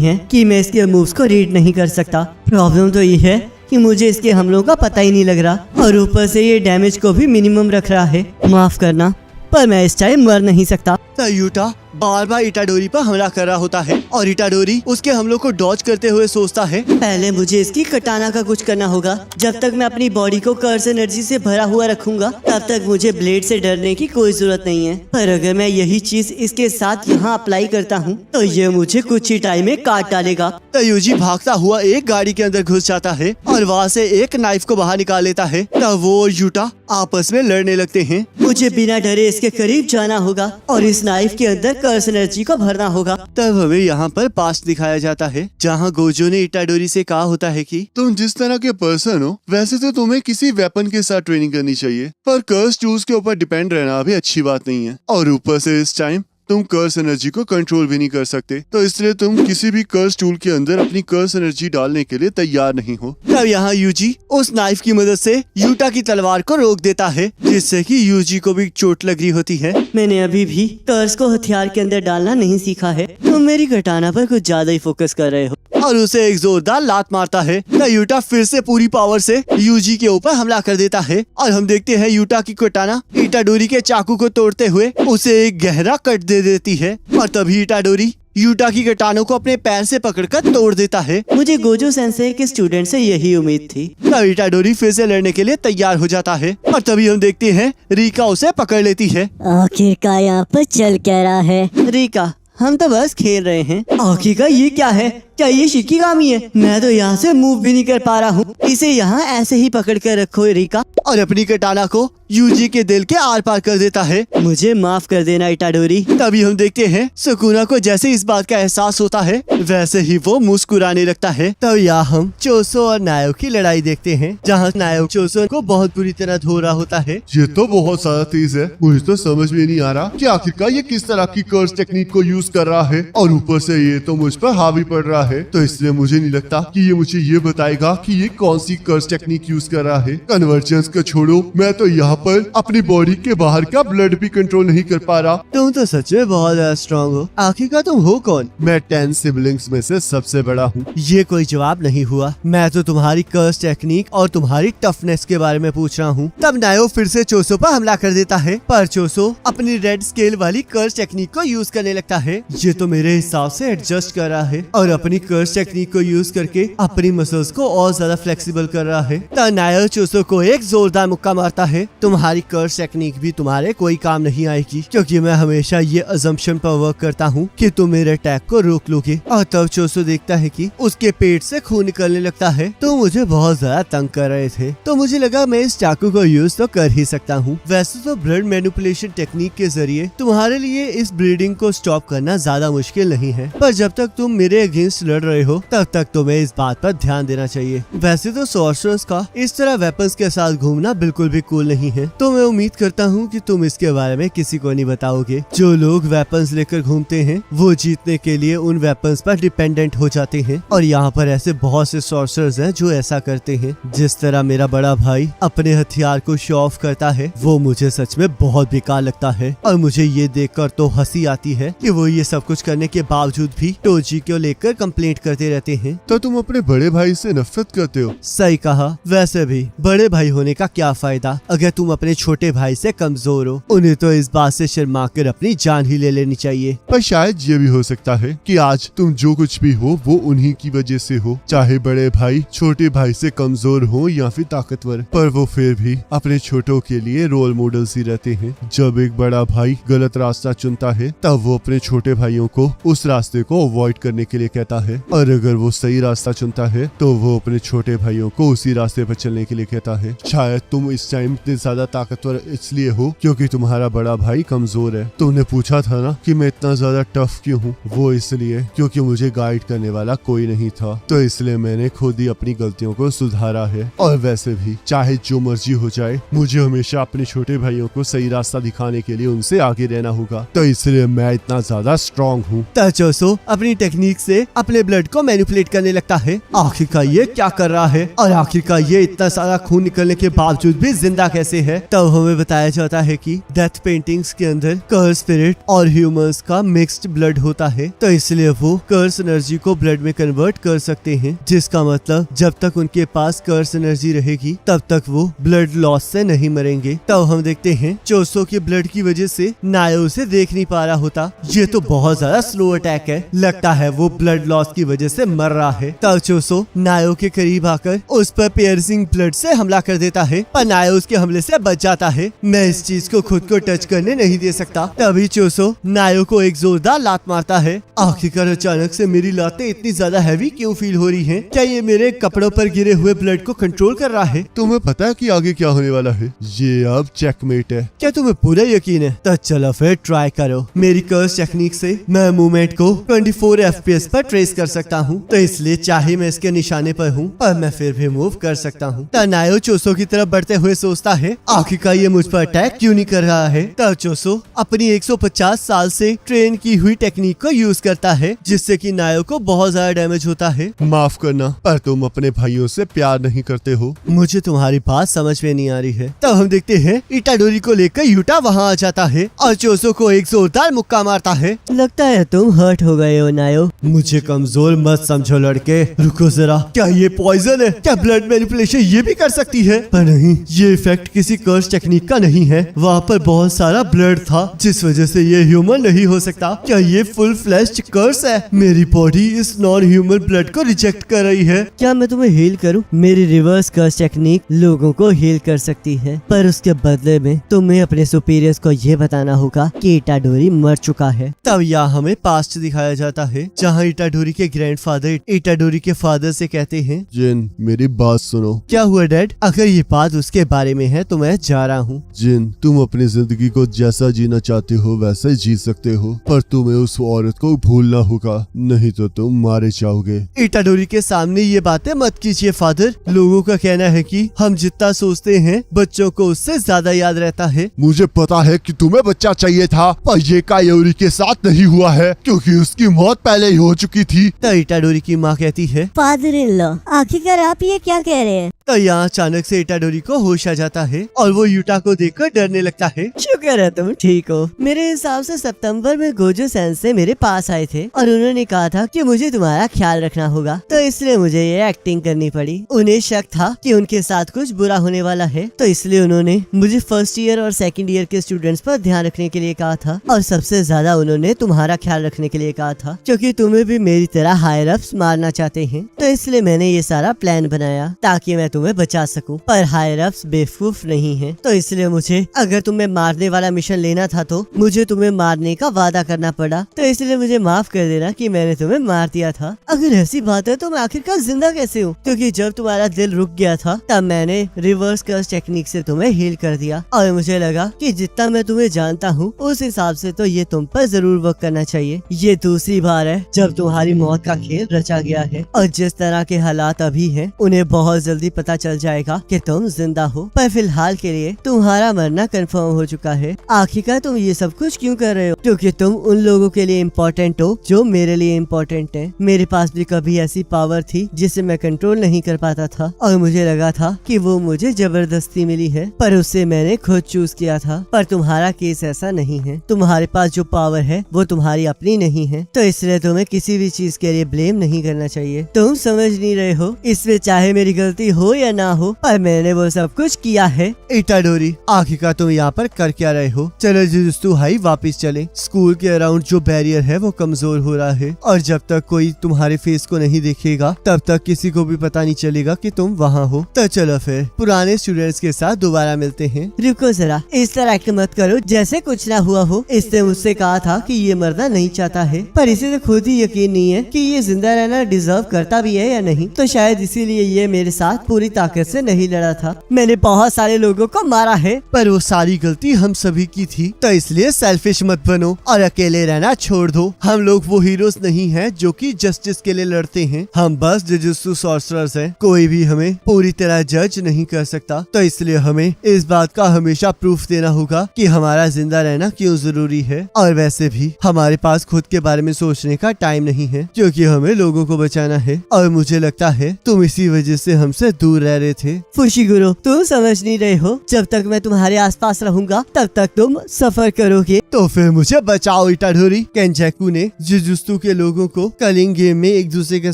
Speaker 3: है कि मैं इसके मूव्स को रीड नहीं कर सकता, प्रॉब्लम तो ये है कि मुझे इसके हमलों का पता ही नहीं लग रहा और ऊपर से ये डैमेज को भी मिनिमम रख रहा है। माफ करना, पर मैं इस टाइम मर नहीं सकता।
Speaker 1: तो यूटा बार बार इटाडोरी पर हमला कर रहा होता है और इटाडोरी उसके हमलों को डॉज करते हुए सोचता है,
Speaker 3: पहले मुझे इसकी कटाना का कुछ करना होगा। जब तक मैं अपनी बॉडी को कर्स एनर्जी से भरा हुआ रखूंगा तब तक मुझे ब्लेड से डरने की कोई जरूरत नहीं है। पर अगर मैं यही चीज इसके साथ यहाँ अप्लाई करता हूँ तो ये मुझे कुछ ही टाइम में काट डालेगा।
Speaker 1: तो यूजी भागता हुआ एक गाड़ी के अंदर घुस जाता है और वहाँ से एक नाइफ को बाहर निकाल लेता है। तब वो और यूटा आपस में लड़ने लगते हैं।
Speaker 3: मुझे बिना डरे इसके करीब जाना होगा और इस नाइफ के अंदर कर्स एनर्जी को भरना होगा।
Speaker 1: तब हमें यहाँ पर पास्ट दिखाया जाता है जहाँ गोजो ने इटाडोरी से कहा होता है कि
Speaker 4: तुम जिस तरह के पर्सन हो वैसे तो तुम्हें किसी वेपन के साथ ट्रेनिंग करनी चाहिए, पर कर्स टूल्स के ऊपर डिपेंड रहना भी अच्छी बात नहीं है। और ऊपर से इस टाइम तुम कर्स एनर्जी को कंट्रोल भी नहीं कर सकते, तो इसलिए तुम किसी भी कर्स टूल के अंदर अपनी कर्स एनर्जी डालने के लिए तैयार नहीं हो।
Speaker 1: तब यहाँ यूजी उस नाइफ की मदद से यूटा की तलवार को रोक देता है जिससे कि यूजी को भी चोट लग रही होती है।
Speaker 3: मैंने अभी भी कर्स को हथियार के अंदर डालना नहीं सीखा है। तुम मेरी कटाना पर कुछ ज्यादा ही फोकस कर रहे हो।
Speaker 1: और उसे एक जोरदार लात मारता है। तब यूटा फिर से पूरी पावर से यूजी के ऊपर हमला कर देता है और हम देखते हैं यूटा की कटाना इटाडोरी के चाकू को तोड़ते हुए उसे एक गहरा कट दे देती है और तभी इटाडोरी यूटा की कटानों को अपने पैर से पकड़कर तोड़ देता है।
Speaker 3: मुझे गोजो सेंसेई के स्टूडेंट से यही उम्मीद थी।
Speaker 1: तब इटाडोरी फिर से लड़ने के लिए तैयार हो जाता है और तभी हम देखते हैं रिका उसे पकड़ लेती है।
Speaker 2: आखिरकार यहाँ पर चल क्या रहा है?
Speaker 3: रिका, हम तो बस खेल रहे हैं। आखिरकार ये क्या है? क्या ये शिकिगामी है? मैं तो यहाँ से मूव भी नहीं कर पा रहा हूँ। इसे यहाँ ऐसे ही पकड़ कर रखो रिका।
Speaker 1: और अपनी कटाना को यूजी के दिल के आर पार कर देता है।
Speaker 3: मुझे माफ कर देना इटाडोरी।
Speaker 1: तभी हम देखते हैं सुकुना को जैसे इस बात का एहसास होता है वैसे ही वो मुस्कुराने लगता है। तब यहाँ हम चोसो और नायो की लड़ाई देखते हैं जहाँ नायो चोसो को बहुत बुरी तरह धो रहा होता है।
Speaker 4: ये तो बहुत ज्यादा तेज है, मुझे तो समझ में नहीं आ रहा कि आखिरकार ये किस तरह की कर्स टेक्निक को यूज कर रहा है और ऊपर से ये तो मुझ पर हावी पड़ रहा है, तो इसलिए मुझे नहीं लगता कि ये मुझे ये बताएगा कि ये कौन सी कर्स टेक्निक यूज कर रहा है। कन्वर्जेंस को छोड़ो, मैं तो यहाँ पर अपनी बॉडी के बाहर का ब्लड भी कंट्रोल नहीं कर पा रहा।
Speaker 1: तुम तो सच में बहुत ज्यादा स्ट्रॉन्ग हो। आखिरकार तुम हो कौन?
Speaker 4: मैं 10 सिबलिंग्स में से सबसे बड़ा हूँ।
Speaker 1: ये कोई जवाब नहीं हुआ। मैं तो तुम्हारी कर्स टेक्निक और तुम्हारी टफनेस के बारे में पूछ रहा हूँ। तब नायो फिर से चोसो पर हमला कर देता है पर चोसो अपनी रेड स्केल वाली कर्स टेक्निक को यूज करने लगता है। ये तो मेरे हिसाब से एडजस्ट कर रहा है और अपनी कर्स टेक्निक को यूज करके अपनी मसल्स को और ज्यादा फ्लेक्सिबल कर रहा है। तब नायो चोसो को एक जोरदार मुक्का मारता है। तुम्हारी कर्स टेक्निक भी तुम्हारे कोई काम नहीं आएगी क्योंकि मैं हमेशा ये अजम्पशन पर वर्क करता हूँ कि तुम मेरे अटैक को रोक लोगे। और तब चोसो देखता है कि उसके पेट से खून निकलने लगता है। तो मुझे बहुत ज्यादा तंग कर रहे थे तो मुझे लगा मैं इस चाकू को यूज तो कर ही सकता हूँ। वैसे तो ब्लड मैनिपुलेशन टेक्निक के जरिए तुम्हारे लिए इस ब्लीडिंग को स्टॉप करना ज्यादा मुश्किल नहीं है, पर जब तक तुम मेरे अगेंस्ट लड़ रहे हो तब तक तुम्हें इस बात पर ध्यान देना चाहिए। वैसे तो सॉर्सरर्स का इस तरह वेपन्स के साथ घूमना बिल्कुल भी कूल नहीं है, तो मैं उम्मीद करता हूँ कि तुम इसके बारे में किसी को नहीं बताओगे। जो लोग वेपन्स लेकर घूमते हैं वो जीतने के लिए उन वेपन्स पर डिपेंडेंट हो जाते हैं और यहाँ पर ऐसे बहुत से सॉर्सरर्स हैं जो ऐसा करते हैं। जिस तरह मेरा बड़ा भाई अपने हथियार को शो ऑफ करता है वो मुझे सच में बहुत बेकार लगता है और मुझे ये देखकर तो हंसी आती है कि वो ये सब कुछ करने के बावजूद भी टोजी को लेकर कंप्लेंट करते रहते हैं।
Speaker 4: तो तुम अपने बड़े भाई से नफरत करते हो?
Speaker 1: सही कहा। वैसे भी बड़े भाई होने का क्या फायदा अगर तुम अपने छोटे भाई से कमजोर हो। उन्हें तो इस बात से शर्मा कर अपनी जान ही ले लेनी चाहिए।
Speaker 4: पर शायद ये भी हो सकता है कि आज तुम जो कुछ भी हो वो उन्हीं की वजह से हो, चाहे बड़े भाई छोटे भाई से कमजोर हो या फिर ताकतवर, पर वो फिर भी अपने छोटों के लिए रोल मॉडल्स ही रहते हैं। जब एक बड़ा भाई गलत रास्ता चुनता है तब वो अपने छोटे भाइयों को उस रास्ते को अवॉइड करने के लिए कहता है और अगर वो सही रास्ता चुनता है तो वो अपने छोटे भाइयों को उसी रास्ते पर चलने के लिए कहता है। शायद तुम इस टाइम इतने ज्यादा ताकतवर इसलिए हो क्योंकि तुम्हारा बड़ा भाई कमजोर है। तुमने पूछा था ना कि मैं इतना ज्यादा टफ क्यों हूँ, वो इसलिए क्योंकि मुझे गाइड करने वाला कोई नहीं था, तो इसलिए मैंने खुद ही अपनी गलतियों को सुधारा है। और वैसे भी चाहे जो मर्जी हो जाए मुझे हमेशा अपने छोटे भाइयों को सही रास्ता दिखाने के लिए उनसे आगे रहना होगा, तो इसलिए मैं इतना ज्यादा स्ट्रॉन्ग हूँ।
Speaker 1: तचोसो अपनी टेक्निक से अपने अपने ब्लड को मैनिपुलेट करने लगता है। आखिरकार ये क्या कर रहा है और आखिरकार ये इतना सारा खून निकलने के बावजूद भी जिंदा कैसे है। तब हमें बताया जाता है कि डेथ पेंटिंग्स के अंदर कर्स स्पिरिट और ह्यूमंस का मिक्स्ड ब्लड होता है, तो इसलिए वो कर्स एनर्जी को ब्लड में कन्वर्ट कर सकते हैं, जिसका मतलब जब तक उनके पास कर्स एनर्जी रहेगी तब तक वो ब्लड लॉस से नहीं मरेंगे। तब हम देखते हैं चोसो के ब्लड की वजह से नायो उसे देख नहीं पा रहा होता। ये तो बहुत ज्यादा स्लो अटैक है, लगता है वो ब्लड लॉस की वजह से मर रहा है। तब चोसो नायो के करीब आकर उस पर पियर्सिंग ब्लड से हमला कर देता है, पर नायो उसके हमले से बच जाता है। मैं इस चीज को खुद को टच करने नहीं दे सकता। तभी चोसो नायो को एक जोरदार लात मारता है। आखिरकार अचानक से मेरी लातें इतनी ज्यादा हैवी क्यों फील हो रही हैं? क्या ये मेरे कपड़ों पर गिरे हुए ब्लड को कंट्रोल कर रहा है?
Speaker 4: तुम्हें पता है कि आगे क्या होने वाला है? ये अब चेकमेट है।
Speaker 1: क्या तुम्हें पूरा यकीन है? तो चलो फिर ट्राई करो। मेरी कर्स टेक्निक से मैं मूवमेंट को 24 FPS पर ट्रेस कर सकता हूँ, तो इसलिए चाहे मैं इसके निशाने पर हूँ पर मैं फिर भी मूव कर सकता हूँ। तब नायो चोसो की तरफ बढ़ते हुए सोचता है आखिरकार ये मुझ पर अटैक क्यों नहीं कर रहा है। तब चोसो अपनी 150 साल से ट्रेन की हुई टेक्निक को यूज करता है, जिससे कि नायो को बहुत ज्यादा डैमेज होता है।
Speaker 4: माफ करना, पर तुम अपने भाइयों से प्यार नहीं करते हो।
Speaker 1: मुझे तुम्हारी बात समझ में नहीं आ रही है। तब हम देखते हैं इटाडोरी को लेकर यूटा वहाँ आ जाता है और चोसो को एक जोरदार मुक्का मारता है।
Speaker 3: लगता है तुम हर्ट हो गए हो नायो।
Speaker 1: मुझे कमजोर मत समझो लड़के, रुको जरा। क्या ये पॉइजन है? क्या ब्लड मैनिपुलेशन ये भी कर सकती है? पर नहीं, ये इफेक्ट किसी कर्स टेक्निक का नहीं है। वहाँ पर बहुत सारा ब्लड था जिस वजह से ये ह्यूमन नहीं हो सकता। क्या ये फुल फ्लैश्ड कर्स है? मेरी बॉडी इस नॉन ह्यूमन ब्लड को रिजेक्ट कर रही है।
Speaker 3: क्या मैं तुम्हें हील करूं? मेरी रिवर्स कर्स टेक्निक लोगों को हील कर सकती है, पर उसके बदले में तुम्हें अपने सुपीरियर्स को ये बताना होगा कि इटाडोरी मर चुका है।
Speaker 1: तब यहाँ हमें पास्ट दिखाया जाता है, जहाँ इटाडोरी के ग्रैंडफादर इटाडोरी के फादर से कहते हैं,
Speaker 4: जिन, मेरी बात सुनो।
Speaker 1: क्या हुआ डैड? अगर ये बात उसके बारे में है तो मैं जा रहा हूँ।
Speaker 4: जिन, तुम अपनी जिंदगी को जैसा जीना चाहते हो वैसा ही जी सकते हो, पर तुम्हें उस औरत को भूलना होगा, नहीं तो तुम मारे जाओगे।
Speaker 1: इटाडोरी के सामने ये बातें मत कीजिए फादर। लोगों का कहना है कि हम जितना सोचते हैं बच्चों को उससे ज्यादा याद रहता है।
Speaker 4: मुझे पता है कि तुम्हें बच्चा चाहिए था, पर ये कायोरी के साथ नहीं हुआ है क्योंकि उसकी मौत पहले ही हो चुकी थी।
Speaker 1: तो इटाडोरी की माँ कहती है,
Speaker 2: फादर इन लॉ, आखिरकार आप ये क्या कह रहे हैं?
Speaker 1: तो यहाँ अचानक से इटाडोरी को होश आ जाता है और वो यूटा को देखकर डरने लगता है।
Speaker 3: शुक्र है तुम ठीक हो। मेरे हिसाब से सितंबर में गोजो सेंसे मेरे पास आए थे और उन्होंने कहा था कि मुझे तुम्हारा ख्याल रखना होगा, तो इसलिए मुझे ये एक्टिंग करनी पड़ी। उन्हें शक था कि उनके साथ कुछ बुरा होने वाला है, तो इसलिए उन्होंने मुझे फर्स्ट ईयर और सेकंड ईयर के स्टूडेंट्स पर ध्यान रखने के लिए कहा था, और सबसे ज्यादा उन्होंने तुम्हारा ख्याल रखने के लिए कहा था, क्योंकि तुम्हें भी मेरी तरह हायर अप्स मारना चाहते हैं। तो इसलिए मैंने ये सारा प्लान बनाया ताकि मैं तुम्हें बचा सकूं, पर हायर अप्स बेवकूफ नहीं हैं, तो इसलिए मुझे अगर तुम्हें मारने वाला मिशन लेना था तो मुझे तुम्हें मारने का वादा करना पड़ा, तो इसलिए मुझे माफ कर देना कि मैंने तुम्हें मार दिया था। अगर ऐसी बात है तो मैं आखिरकार जिंदा कैसे हूँ? क्योंकि जब तुम्हारा दिल रुक गया था तब मैंने रिवर्स कर्स टेक्निक से तुम्हें हील कर दिया, और मुझे लगा कि जितना मैं तुम्हें जानता हूँ उस हिसाब से तो ये तुम पर जरूर वर्क करना चाहिए। ये दूसरी बार है जब तुम्हारी मौत का खेल रचा गया है, और जिस तरह के हालात अभी हैं उन्हें बहुत जल्दी पता चल जाएगा कि तुम जिंदा हो, पर फिलहाल के लिए तुम्हारा मरना कंफर्म हो चुका है। आखिरकार तुम ये सब कुछ क्यों कर रहे हो? क्योंकि तुम उन लोगों के लिए इम्पोर्टेंट हो जो मेरे लिए इम्पोर्टेंट है। मेरे पास भी कभी ऐसी पावर थी जिसे मैं कंट्रोल नहीं कर पाता था, और मुझे लगा था कि वो मुझे जबरदस्ती मिली है, पर उससे मैंने खुद चूज किया था। पर तुम्हारा केस ऐसा नहीं है। तुम्हारे पास जो पावर है वो तुम्हारी अपनी नहीं है, तो इसलिए तुम्हें किसी भी चीज के लिए ब्लेम नहीं करना चाहिए। तुम समझ नहीं रहे हो, इसमें चाहे मेरी गलती हो या ना हो, पर मैंने वो सब कुछ किया है।
Speaker 1: इटाडोरी, आखिरकार तुम यहाँ पर कर क्या रहे हो? चलो जुजुत्सु हाई वापस चले। स्कूल के अराउंड जो बैरियर है वो कमजोर हो रहा है, और जब तक कोई तुम्हारे फेस को नहीं देखेगा तब तक किसी को भी पता नहीं चलेगा कि तुम वहाँ हो। तो चलो फिर पुराने स्टूडेंट्स के साथ दोबारा मिलते हैं।
Speaker 3: रुको जरा, इस तरह एक्ट मत करो जैसे कुछ ना हुआ हो। इसने मुझसे कहा था कि ये मरना नहीं चाहता है, पर इसे तो खुद ही यकीन नहीं है कि ये जिंदा रहना डिजर्व करता भी भी है या नहीं, तो शायद इसीलिए ये मेरे साथ पूरी ताकत से नहीं लड़ा था। मैंने बहुत सारे लोगों को मारा है,
Speaker 1: पर वो सारी गलती हम सभी की थी, तो इसलिए सेल्फिश मत बनो और अकेले रहना छोड़ दो। हम लोग वो हीरोज नहीं हैं जो कि जस्टिस के लिए लड़ते हैं, हम बस जुजुत्सु सॉर्सरर्स हैं। कोई भी हमें पूरी तरह जज नहीं कर सकता, तो इसलिए हमें इस बात का हमेशा प्रूफ देना होगा कि हमारा जिंदा रहना क्यों जरूरी है। और वैसे भी हमारे पास खुद के बारे में सोचने का टाइम नहीं है, क्योंकि हमें लोगों को बचाना है। और मुझे लगता है तुम इसी वजह से हमसे दूर रह रहे थे।
Speaker 3: फुशिगुरो, तुम समझ नहीं रहे हो, जब तक मैं तुम्हारे आसपास रहूंगा तब तक तुम सफर करोगे।
Speaker 1: तो फिर मुझे बचाओ इटाडोरी। केंजाकू ने जुजुत्सु के लोगों को कलिंग गेम में एक दूसरे के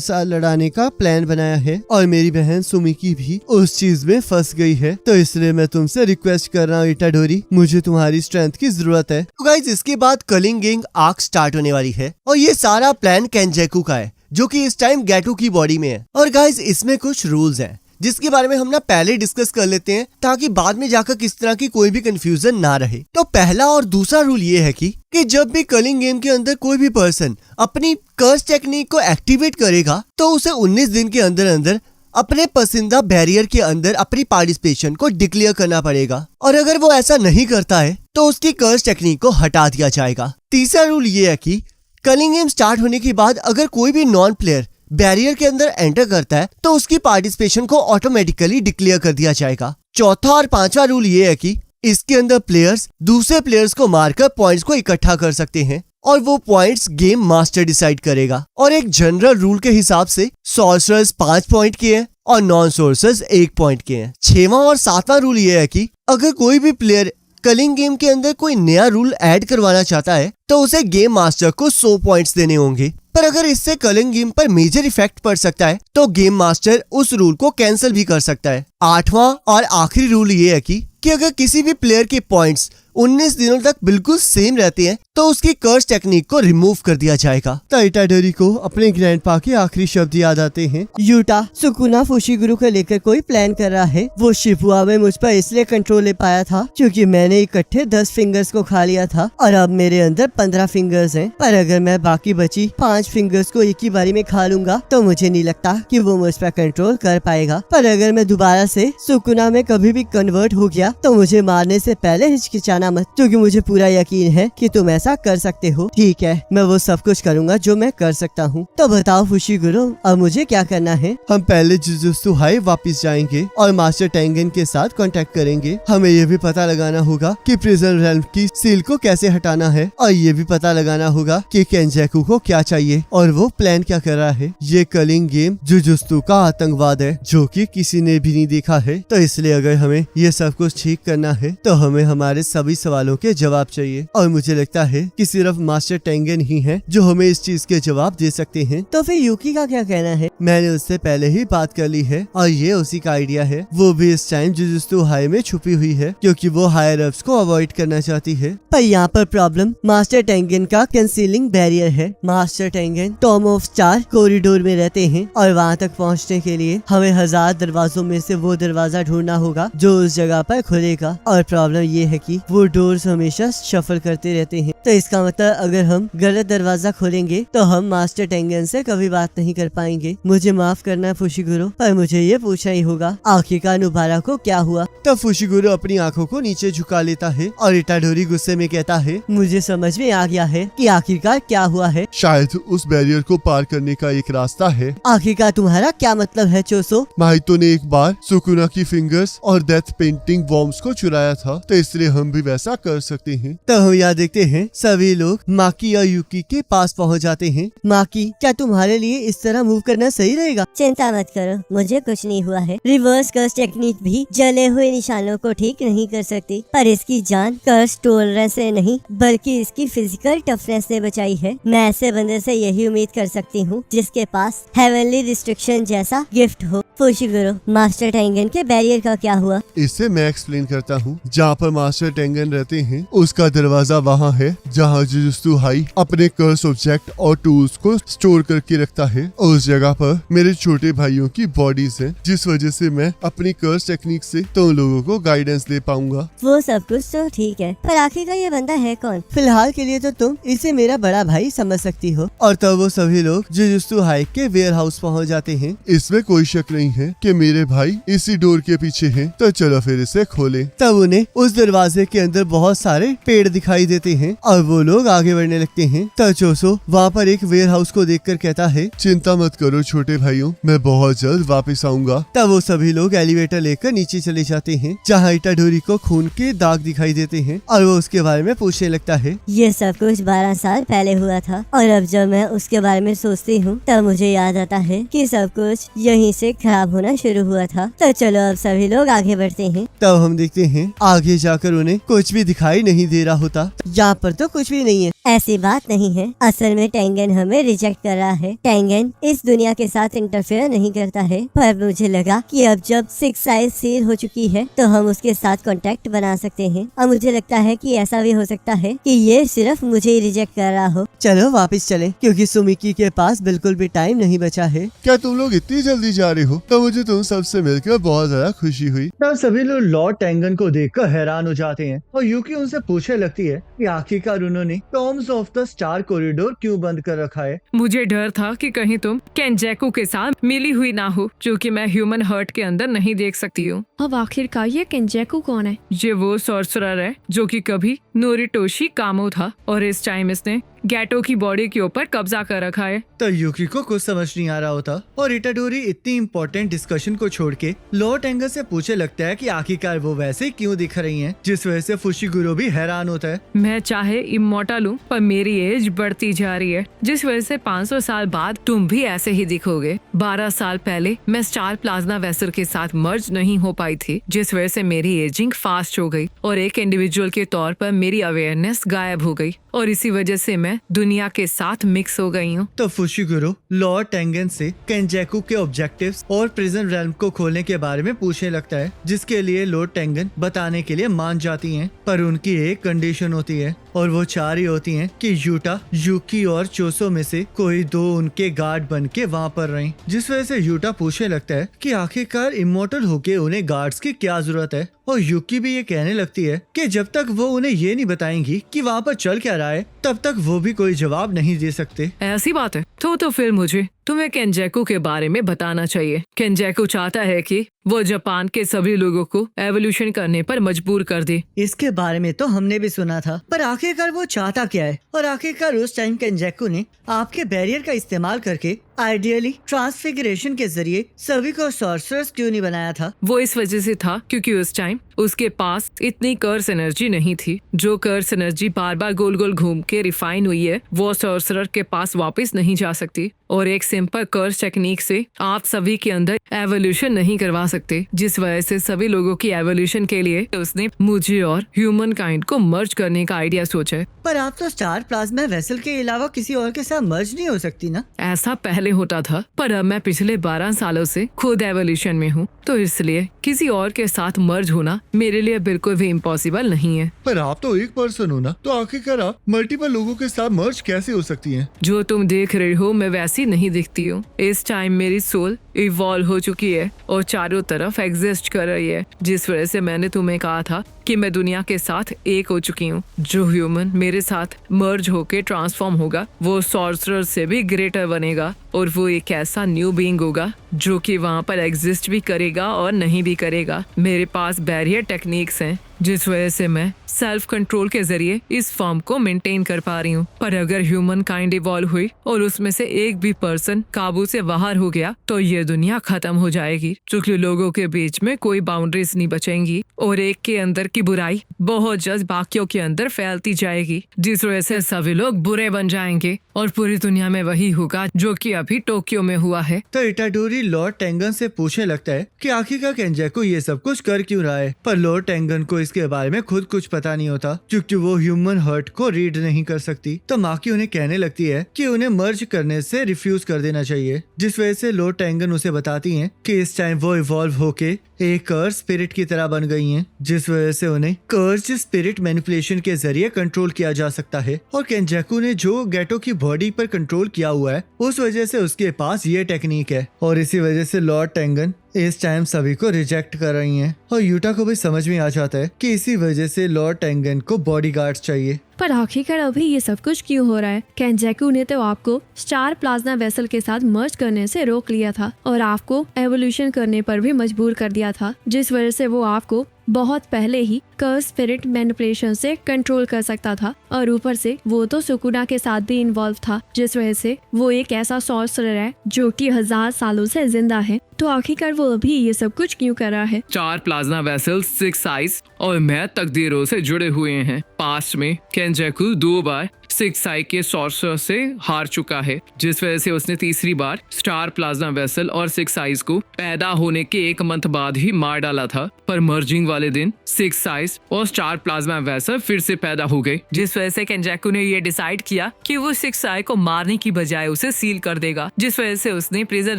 Speaker 1: साथ लड़ाने का प्लान बनाया है, और मेरी बहन सुमिकी भी उस चीज में फंस गई है। तो इसलिए मैं तुमसे रिक्वेस्ट कर रहा हूँ इटाडोरी, मुझे तुम्हारी स्ट्रेंथ की जरूरत है। तो गाइस, इसके बाद कलिंग गेम आर्क स्टार्ट होने वाली है, और ये सारा प्लान केंजाकू का है, जो कि इस टाइम गैटो की बॉडी में है। और गाइस, इसमें कुछ रूल्स हैं जिसके बारे में हम ना पहले डिस्कस कर लेते हैं, ताकि बाद में जाकर किस तरह की कोई भी कंफ्यूजन ना रहे। तो पहला और दूसरा रूल ये है कि जब भी कलिंग गेम के अंदर कोई भी पर्सन अपनी कर्स टेक्निक को एक्टिवेट करेगा, तो उसे 19 दिन के अंदर अंदर अपने पसंदीदा बैरियर के अंदर अपनी पार्टिसिपेशन को डिक्लेयर करना पड़ेगा। और अगर वो ऐसा नहीं करता है तो उसकी कर्स टेक्निक को हटा दिया जाएगा। तीसरा रूल ये है कि कलिंग गेम स्टार्ट होने के बाद अगर कोई भी नॉन प्लेयर बैरियर के अंदर एंटर करता है, तो उसकी पार्टिसिपेशन को ऑटोमेटिकली डिक्लेयर कर दिया जाएगा। चौथा और पांचवा रूल ये है कि इसके अंदर प्लेयर्स दूसरे प्लेयर्स को मारकर पॉइंट्स को इकट्ठा कर सकते हैं, और वो पॉइंट्स गेम मास्टर डिसाइड करेगा। और एक जनरल रूल के हिसाब से सॉर्सरर्स 5 पॉइंट के हैं और नॉन सॉर्सरर्स 1 पॉइंट के हैं। 6वां और 7वां रूल ये है कि अगर कोई भी प्लेयर कलिंग गेम के अंदर कोई नया रूल ऐड करवाना चाहता है, तो उसे गेम मास्टर को 100 पॉइंट्स देने होंगे। पर अगर इससे कलिंग गेम पर मेजर इफेक्ट पड़ सकता है, तो गेम मास्टर उस रूल को कैंसिल भी कर सकता है। 8वां और आखिरी रूल ये है कि अगर किसी भी प्लेयर के पॉइंट्स 19 दिनों तक बिल्कुल सेम रहते हैं, तो उसकी कर्स टेक्निक को रिमूव कर दिया जाएगा। तो इटाडोरी को अपने ग्रैंडपा के आखिरी शब्द याद आते हैं।
Speaker 3: यूटा सुकुना फुशिगुरु को लेकर कोई प्लान कर रहा है। वो शिफुआ में मुझ पर इसलिए कंट्रोल ले पाया था क्योंकि मैंने इकट्ठे 10 फिंगर्स को खा लिया था, और अब मेरे अंदर 15 फिंगर्स हैं। पर अगर मैं बाकी बची 5 फिंगर्स को एक ही बारी में खा लूंगा, तो मुझे नहीं लगता कि वो मुझ पर कंट्रोल कर पाएगा। पर अगर मैं दोबारा से सुकुना में कभी भी कन्वर्ट हो गया, तो मुझे मारने से पहले हिचकिचाना मत, क्योंकि मुझे पूरा यकीन है कि तुम ऐसा कर सकते हो। ठीक है, मैं वो सब कुछ करूंगा जो मैं कर सकता हूँ। तो बताओ फुशिगुरु, अब मुझे क्या करना है?
Speaker 1: हम पहले जुजुत्सु हाई वापस जाएंगे और मास्टर टेंगन के साथ कांटेक्ट करेंगे। हमें ये भी पता लगाना होगा कि प्रिजन रेल्म की सील को कैसे हटाना है, और ये भी पता लगाना होगा कि केंजाकू को क्या चाहिए और वो प्लान क्या कर रहा है। ये कलिंग गेम जुजुत्सु का आतंकवाद है जो कि किसी ने भी नहीं देखा है। तो इसलिए अगर हमें ये सब कुछ ठीक करना है, तो हमें हमारे सभी सवालों के जवाब चाहिए, और मुझे लगता है कि सिर्फ मास्टर टेंगन ही है जो हमें इस चीज के जवाब दे सकते हैं।
Speaker 3: तो फिर यूकी का क्या कहना है?
Speaker 1: मैंने उससे पहले ही बात कर ली है, और ये उसी का आइडिया है। वो भी इस टाइम जुजुत्सु हाई में छुपी हुई है, क्योंकि वो हायर अप्स को अवॉइड करना चाहती है।
Speaker 3: पर यहाँ पर प्रॉब्लम मास्टर टेंगन का कंसीलिंग बैरियर है। Master Tengen Tom of star corridor में रहते हैं, और वहाँ तक पहुँचने के लिए हमें 1000 दरवाजों में से वो दरवाजा ढूंढना होगा जो उस जगह पर खुलेगा। और प्रॉब्लम ये है कि वो डोर्स हमेशा शफल करते रहते हैं। तो इसका मतलब अगर हम गलत दरवाजा खोलेंगे, तो हम मास्टर टेंगन से कभी बात नहीं कर पाएंगे। मुझे माफ करना फुशिगुरु, पर मुझे ये पूछना ही होगा, आखिरकार नुबारा को क्या हुआ?
Speaker 1: तब फुशिगुरु अपनी आंखों को नीचे झुका लेता है, और इटाडोरी गुस्से में कहता है,
Speaker 3: मुझे समझ में आ गया है कि आखिरकार क्या हुआ है।
Speaker 4: शायद उस बैरियर को पार करने का एक रास्ता है।
Speaker 3: आखिरकार तुम्हारा क्या मतलब है चोसो?
Speaker 4: माहितो ने एक बार सुकुना की फिंगर्स और डेथ पेंटिंग वॉर्म्स को चुराया था, तो इसलिए हम भी वैसा कर सकते हैं।
Speaker 1: तो हम यहाँ देखते हैं सभी लोग माकी और यूकी के पास पहुँच जाते हैं।
Speaker 3: माकी, क्या तुम्हारे लिए इस तरह मूव करना सही रहेगा?
Speaker 2: चिंता मत करो, मुझे कुछ नहीं हुआ है। रिवर्स कर्स टेक्निक भी जले हुए निशानों को ठीक नहीं कर सकती, पर इसकी जान कर्स टोलरेंस से नहीं बल्कि इसकी फिजिकल टफनेस से बचाई है। मैं ऐसे बंदे से यही उम्मीद कर सकती हूँ जिसके पास हेवनली रिस्ट्रिक्शन जैसा गिफ्ट हो। फुशिगुरो, मास्टर टेंगन के बैरियर का क्या हुआ?
Speaker 4: इससे मैं एक्सप्लेन करता हूँ। जहाँ पर मास्टर टेंगन रहते हैं उसका दरवाजा वहाँ है जहाँ जुजुत्सु हाई अपने कर्स ऑब्जेक्ट और टूल्स को स्टोर करके रखता है। उस जगह पर मेरे छोटे भाइयों की बॉडीज है, जिस वजह से मैं अपनी कर्स टेक्निक से तुम लोगों को गाइडेंस दे पाऊंगा।
Speaker 2: वो सब कुछ तो ठीक है, पर आखिरकार ये बंदा है कौन?
Speaker 3: फिलहाल के लिए तो तुम इसे मेरा बड़ा भाई समझ सकती हो।
Speaker 1: और तब वो सभी लोग जुजुत्सु हाई के वेयर हाउस पहुँच जाते हैं।
Speaker 4: इसमें कोई शक नहीं है कि मेरे भाई इसी डोर के पीछे हैं, तो चलो फिर इसे खोलें।
Speaker 1: तब उन्हें उस दरवाजे के अंदर बहुत सारे पेड़ दिखाई देते हैं और वो लोग आगे बढ़ने लगते हैं। तब चोसो वहाँ पर एक वेयर हाउस को देखकर कहता है,
Speaker 4: चिंता मत करो छोटे भाइयों, मैं बहुत जल्द वापस आऊंगा।
Speaker 1: तब वो सभी लोग एलिवेटर लेकर नीचे चले जाते हैं, जहाँ इटाडोरी को खून के दाग दिखाई देते हैं और वो उसके बारे में पूछने लगता है।
Speaker 2: ये सब कुछ 12 साल पहले हुआ था और अब जब मैं उसके बारे में सोचती हूँ तब मुझे याद आता है कि सब कुछ यहीं से खराब होना शुरू हुआ था। तो चलो अब सभी लोग आगे बढ़ते हैं।
Speaker 1: तब हम देखते हैं आगे जाकर उन्हें कुछ भी दिखाई नहीं दे रहा होता।
Speaker 3: यहाँ पर तो कुछ भी नहीं है।
Speaker 2: ऐसी बात नहीं है, असल में टेंगन हमें रिजेक्ट कर रहा है। टेंगन इस दुनिया के साथ इंटरफेयर नहीं करता है, पर मुझे लगा कि अब जब 6 साइज सील हो चुकी है तो हम उसके साथ कांटेक्ट बना सकते हैं और मुझे लगता है कि ऐसा भी हो सकता है कि ये सिर्फ मुझे ही रिजेक्ट कर रहा हो।
Speaker 3: चलो वापस चलें, क्योंकि सुमिकी के पास बिल्कुल भी टाइम नहीं बचा है।
Speaker 4: क्या तुम लोग इतनी जल्दी जा रहे हो? तो मुझे तुम सबसे मिलकर बहुत ज्यादा खुशी हुई।
Speaker 1: तब सभी लोग लॉर्ड टेंगन को देखकर हैरान हो जाते हैं और यूकी उनसे पूछने लगती है कि आखिरकार उन्होंने Tom's of the star corridor क्यों बंद कर रखा है।
Speaker 5: मुझे डर था कि कहीं तुम केंजेकू के साथ मिली हुई ना हो, जो कि मैं ह्यूमन हर्ट के अंदर नहीं देख सकती हूँ।
Speaker 6: अब आखिरकार ये केंजेकू कौन है?
Speaker 5: ये वो सॉर्सरर है जो कि कभी नोरिटोशी कामो था और इस टाइम इसने गैटो की बॉडी के ऊपर कब्जा कर रखा है।
Speaker 1: तो यूकी को कुछ समझ नहीं आ रहा होता और इटाडोरी इतनी इम्पोर्टेंट डिस्कशन को छोड़ के लॉर्ड टेंगन से पूछने लगता है कि आखिरकार वो वैसे क्यों दिख रही हैं, जिस वजह से फुशिगुरो भी हैरान होता है।
Speaker 5: मैं चाहे इमोर्टल हूँ पर मेरी एज बढ़ती जा रही है, जिस वजह से 500 साल बाद तुम भी ऐसे ही दिखोगे। 12 साल पहले मैं स्टार प्लाज्मा वेसल के साथ मर्ज नहीं हो पाई थी, जिस वजह से मेरी एजिंग फास्ट हो गई और एक इंडिविजुअल के तौर पर मेरी अवेयरनेस गायब हो गई और इसी वजह से मैं दुनिया के साथ मिक्स हो गई हूँ।
Speaker 1: तो फुशिगुरो लॉर्ड टेंगन से केंजेकू के ऑब्जेक्टिव्स और प्रिजन रेल्म को खोलने के बारे में पूछने लगता है, जिसके लिए लॉर्ड टेंगन बताने के लिए मान जाती हैं, पर उनकी एक कंडीशन होती है और वो चाह रही होती हैं कि यूटा, यूकी और चोसो में से कोई 2 उनके गार्ड बन के वहाँ पर रहें। जिस वजह से यूटा पूछने लगता है कि आखिरकार इमोर्टल होके उन्हें गार्ड्स की क्या जरूरत है और यूकी भी ये कहने लगती है कि जब तक वो उन्हें ये नहीं बताएंगी कि वहाँ पर चल क्या रहा है तब तक वो भी कोई जवाब नहीं दे सकते।
Speaker 5: ऐसी बात है तो फिर मुझे तुम्हें केंजेकू के बारे में बताना चाहिए। केंजेकू चाहता है कि वो जापान के सभी लोगों को एवोल्यूशन करने पर मजबूर कर दे।
Speaker 3: इसके बारे में तो हमने भी सुना था, पर आखिरकार वो चाहता क्या है? और आखिरकार उस टाइम केंजेकू ने आपके बैरियर का इस्तेमाल करके आइडियली ट्रांसफिगरेशन के जरिए सभी को सॉर्सरर्स क्यों नहीं बनाया था?
Speaker 5: वो इस वजह से था क्योंकि उस टाइम उसके पास इतनी कर्स एनर्जी नहीं थी। जो कर्स एनर्जी बार बार गोल गोल घूम के रिफाइन हुई है वो सॉर्सरर के पास वापस नहीं जा सकती और एक सिंपल कर्स टेक्निक से आप सभी के अंदर एवोल्यूशन नहीं करवा सकते, जिस वजह से सभी लोगों की एवोल्यूशन के लिए उसने मुझे और ह्यूमन काइंड को मर्ज करने का आइडिया सोचा है।
Speaker 3: पर आप तो स्टार प्लाज्मा वेसल के अलावा किसी और के साथ मर्ज नहीं हो सकती ना?
Speaker 5: ऐसा पहले होता था, पर अब मैं पिछले 12 सालों से खुद एवोल्यूशन में हूँ, तो इसलिए किसी और के साथ मर्ज होना मेरे लिए बिल्कुल भी इम्पॉसिबल नहीं है।
Speaker 4: पर आप तो एक पर्सन हो ना, तो आखिरकार आप मल्टीपल लोगों के साथ मर्ज कैसे हो सकती हैं?
Speaker 5: जो तुम देख रहे हो मैं वैसी नहीं दिखती हूँ। इस टाइम मेरी सोल इवॉल्व हो चुकी है और चारों तरफ एग्जिस्ट कर रही है, जिस वजह से मैंने तुम्हें कहा था कि मैं दुनिया के साथ एक हो चुकी हूँ। जो ह्यूमन मेरे साथ मर्ज होके ट्रांसफॉर्म होगा वो सॉर्सरर से भी ग्रेटर बनेगा और वो एक ऐसा न्यू बीइंग होगा जो कि वहाँ पर एग्जिस्ट भी करेगा और नहीं भी करेगा। मेरे पास बैरियर टेक्निक्स हैं जिस वजह से मैं सेल्फ कंट्रोल के जरिए इस फॉर्म को मेंटेन कर पा रही हूँ। पर अगर ह्यूमन काइंड इवॉल्व हुई और उसमें से एक भी पर्सन काबू से बाहर हो गया तो ये दुनिया खत्म हो जाएगी, क्योंकि लोगों के बीच में कोई बाउंड्रीज नहीं बचेंगी और एक के अंदर की बुराई बहुत जल्द बाकियों के अंदर फैलती जाएगी, जिस वजह से सभी लोग बुरे बन जाएंगे और पूरी दुनिया में वही होगा जो कि अभी टोक्यो में हुआ है।
Speaker 1: तो इटाडोरी लॉर्ड टेंगन से पूछने लगता है कि आखिरकार केंजाकू ये सब कुछ कर क्यों रहा है, पर लॉर्ड टेंगन को इसके बारे में खुद कुछ पता नहीं होता क्योंकि वो ह्यूमन हर्ट को रीड नहीं कर सकती। तो माकी उन्हें कहने लगती है कि उन्हें मर्ज करने से रिफ्यूज कर देना चाहिए, जिस वजह से लॉर्ड टेंगन उसे बताती हैं कि इस टाइम वो इवॉल्व होके एक कर्ज स्पिरिट की तरह बन गई हैं, जिस वजह से उन्हें कर्ज स्पिरिट मैनिपुलेशन के जरिए कंट्रोल किया जा सकता है। और केंजाकू ने जो गेटो की बॉडी पर कंट्रोल किया हुआ है उस वजह से उसके पास ये टेक्निक है, और इसी वजह से लॉर्ड टेंगन इस टाइम सभी को रिजेक्ट कर रही हैं। और यूटा को भी समझ में आ जाता है कि इसी वजह से लॉर्ड टेंगन को बॉडीगार्ड्स चाहिए।
Speaker 6: पर आखिरकार अभी ये सब कुछ क्यों हो रहा है? केंजाकू ने तो आपको स्टार प्लाज्मा वेसल के साथ मर्ज करने से रोक लिया था और आपको एवोल्यूशन करने पर भी मजबूर कर दिया था, जिस वजह से वो आपको बहुत पहले ही कर्स स्पिरिट मैनिपुलेशन से कंट्रोल कर सकता था। और ऊपर से वो तो सुकुना के साथ भी इन्वॉल्व था, जिस वजह से वो एक ऐसा सॉर्सरर है जो कि 1000 सालों से जिंदा है। तो आखिरकार वो अभी ये सब कुछ क्यों कर रहा है?
Speaker 5: 4 प्लाज्मा वेसल, 6 साइज और मैं तकदीरों से जुड़े हुए हैं। पास्ट में केंजाकू 2 बार 6 साइज के सॉर्सरर से हार चुका है, जिस वजह से उसने तीसरी बार स्टार प्लाज्मा वेसल और 6 साइज को पैदा होने के 1 मंथ बाद ही मार डाला था। पर मर्जिंग वाले दिन 6 साइज और स्टार प्लाज्मा वेसल फिर से पैदा हो गए, जिस वजह से केंजाकू ने ये डिसाइड किया कि वो 6 साइज को मारने की बजाय उसे सील कर देगा, जिस वजह से उसने प्रिजन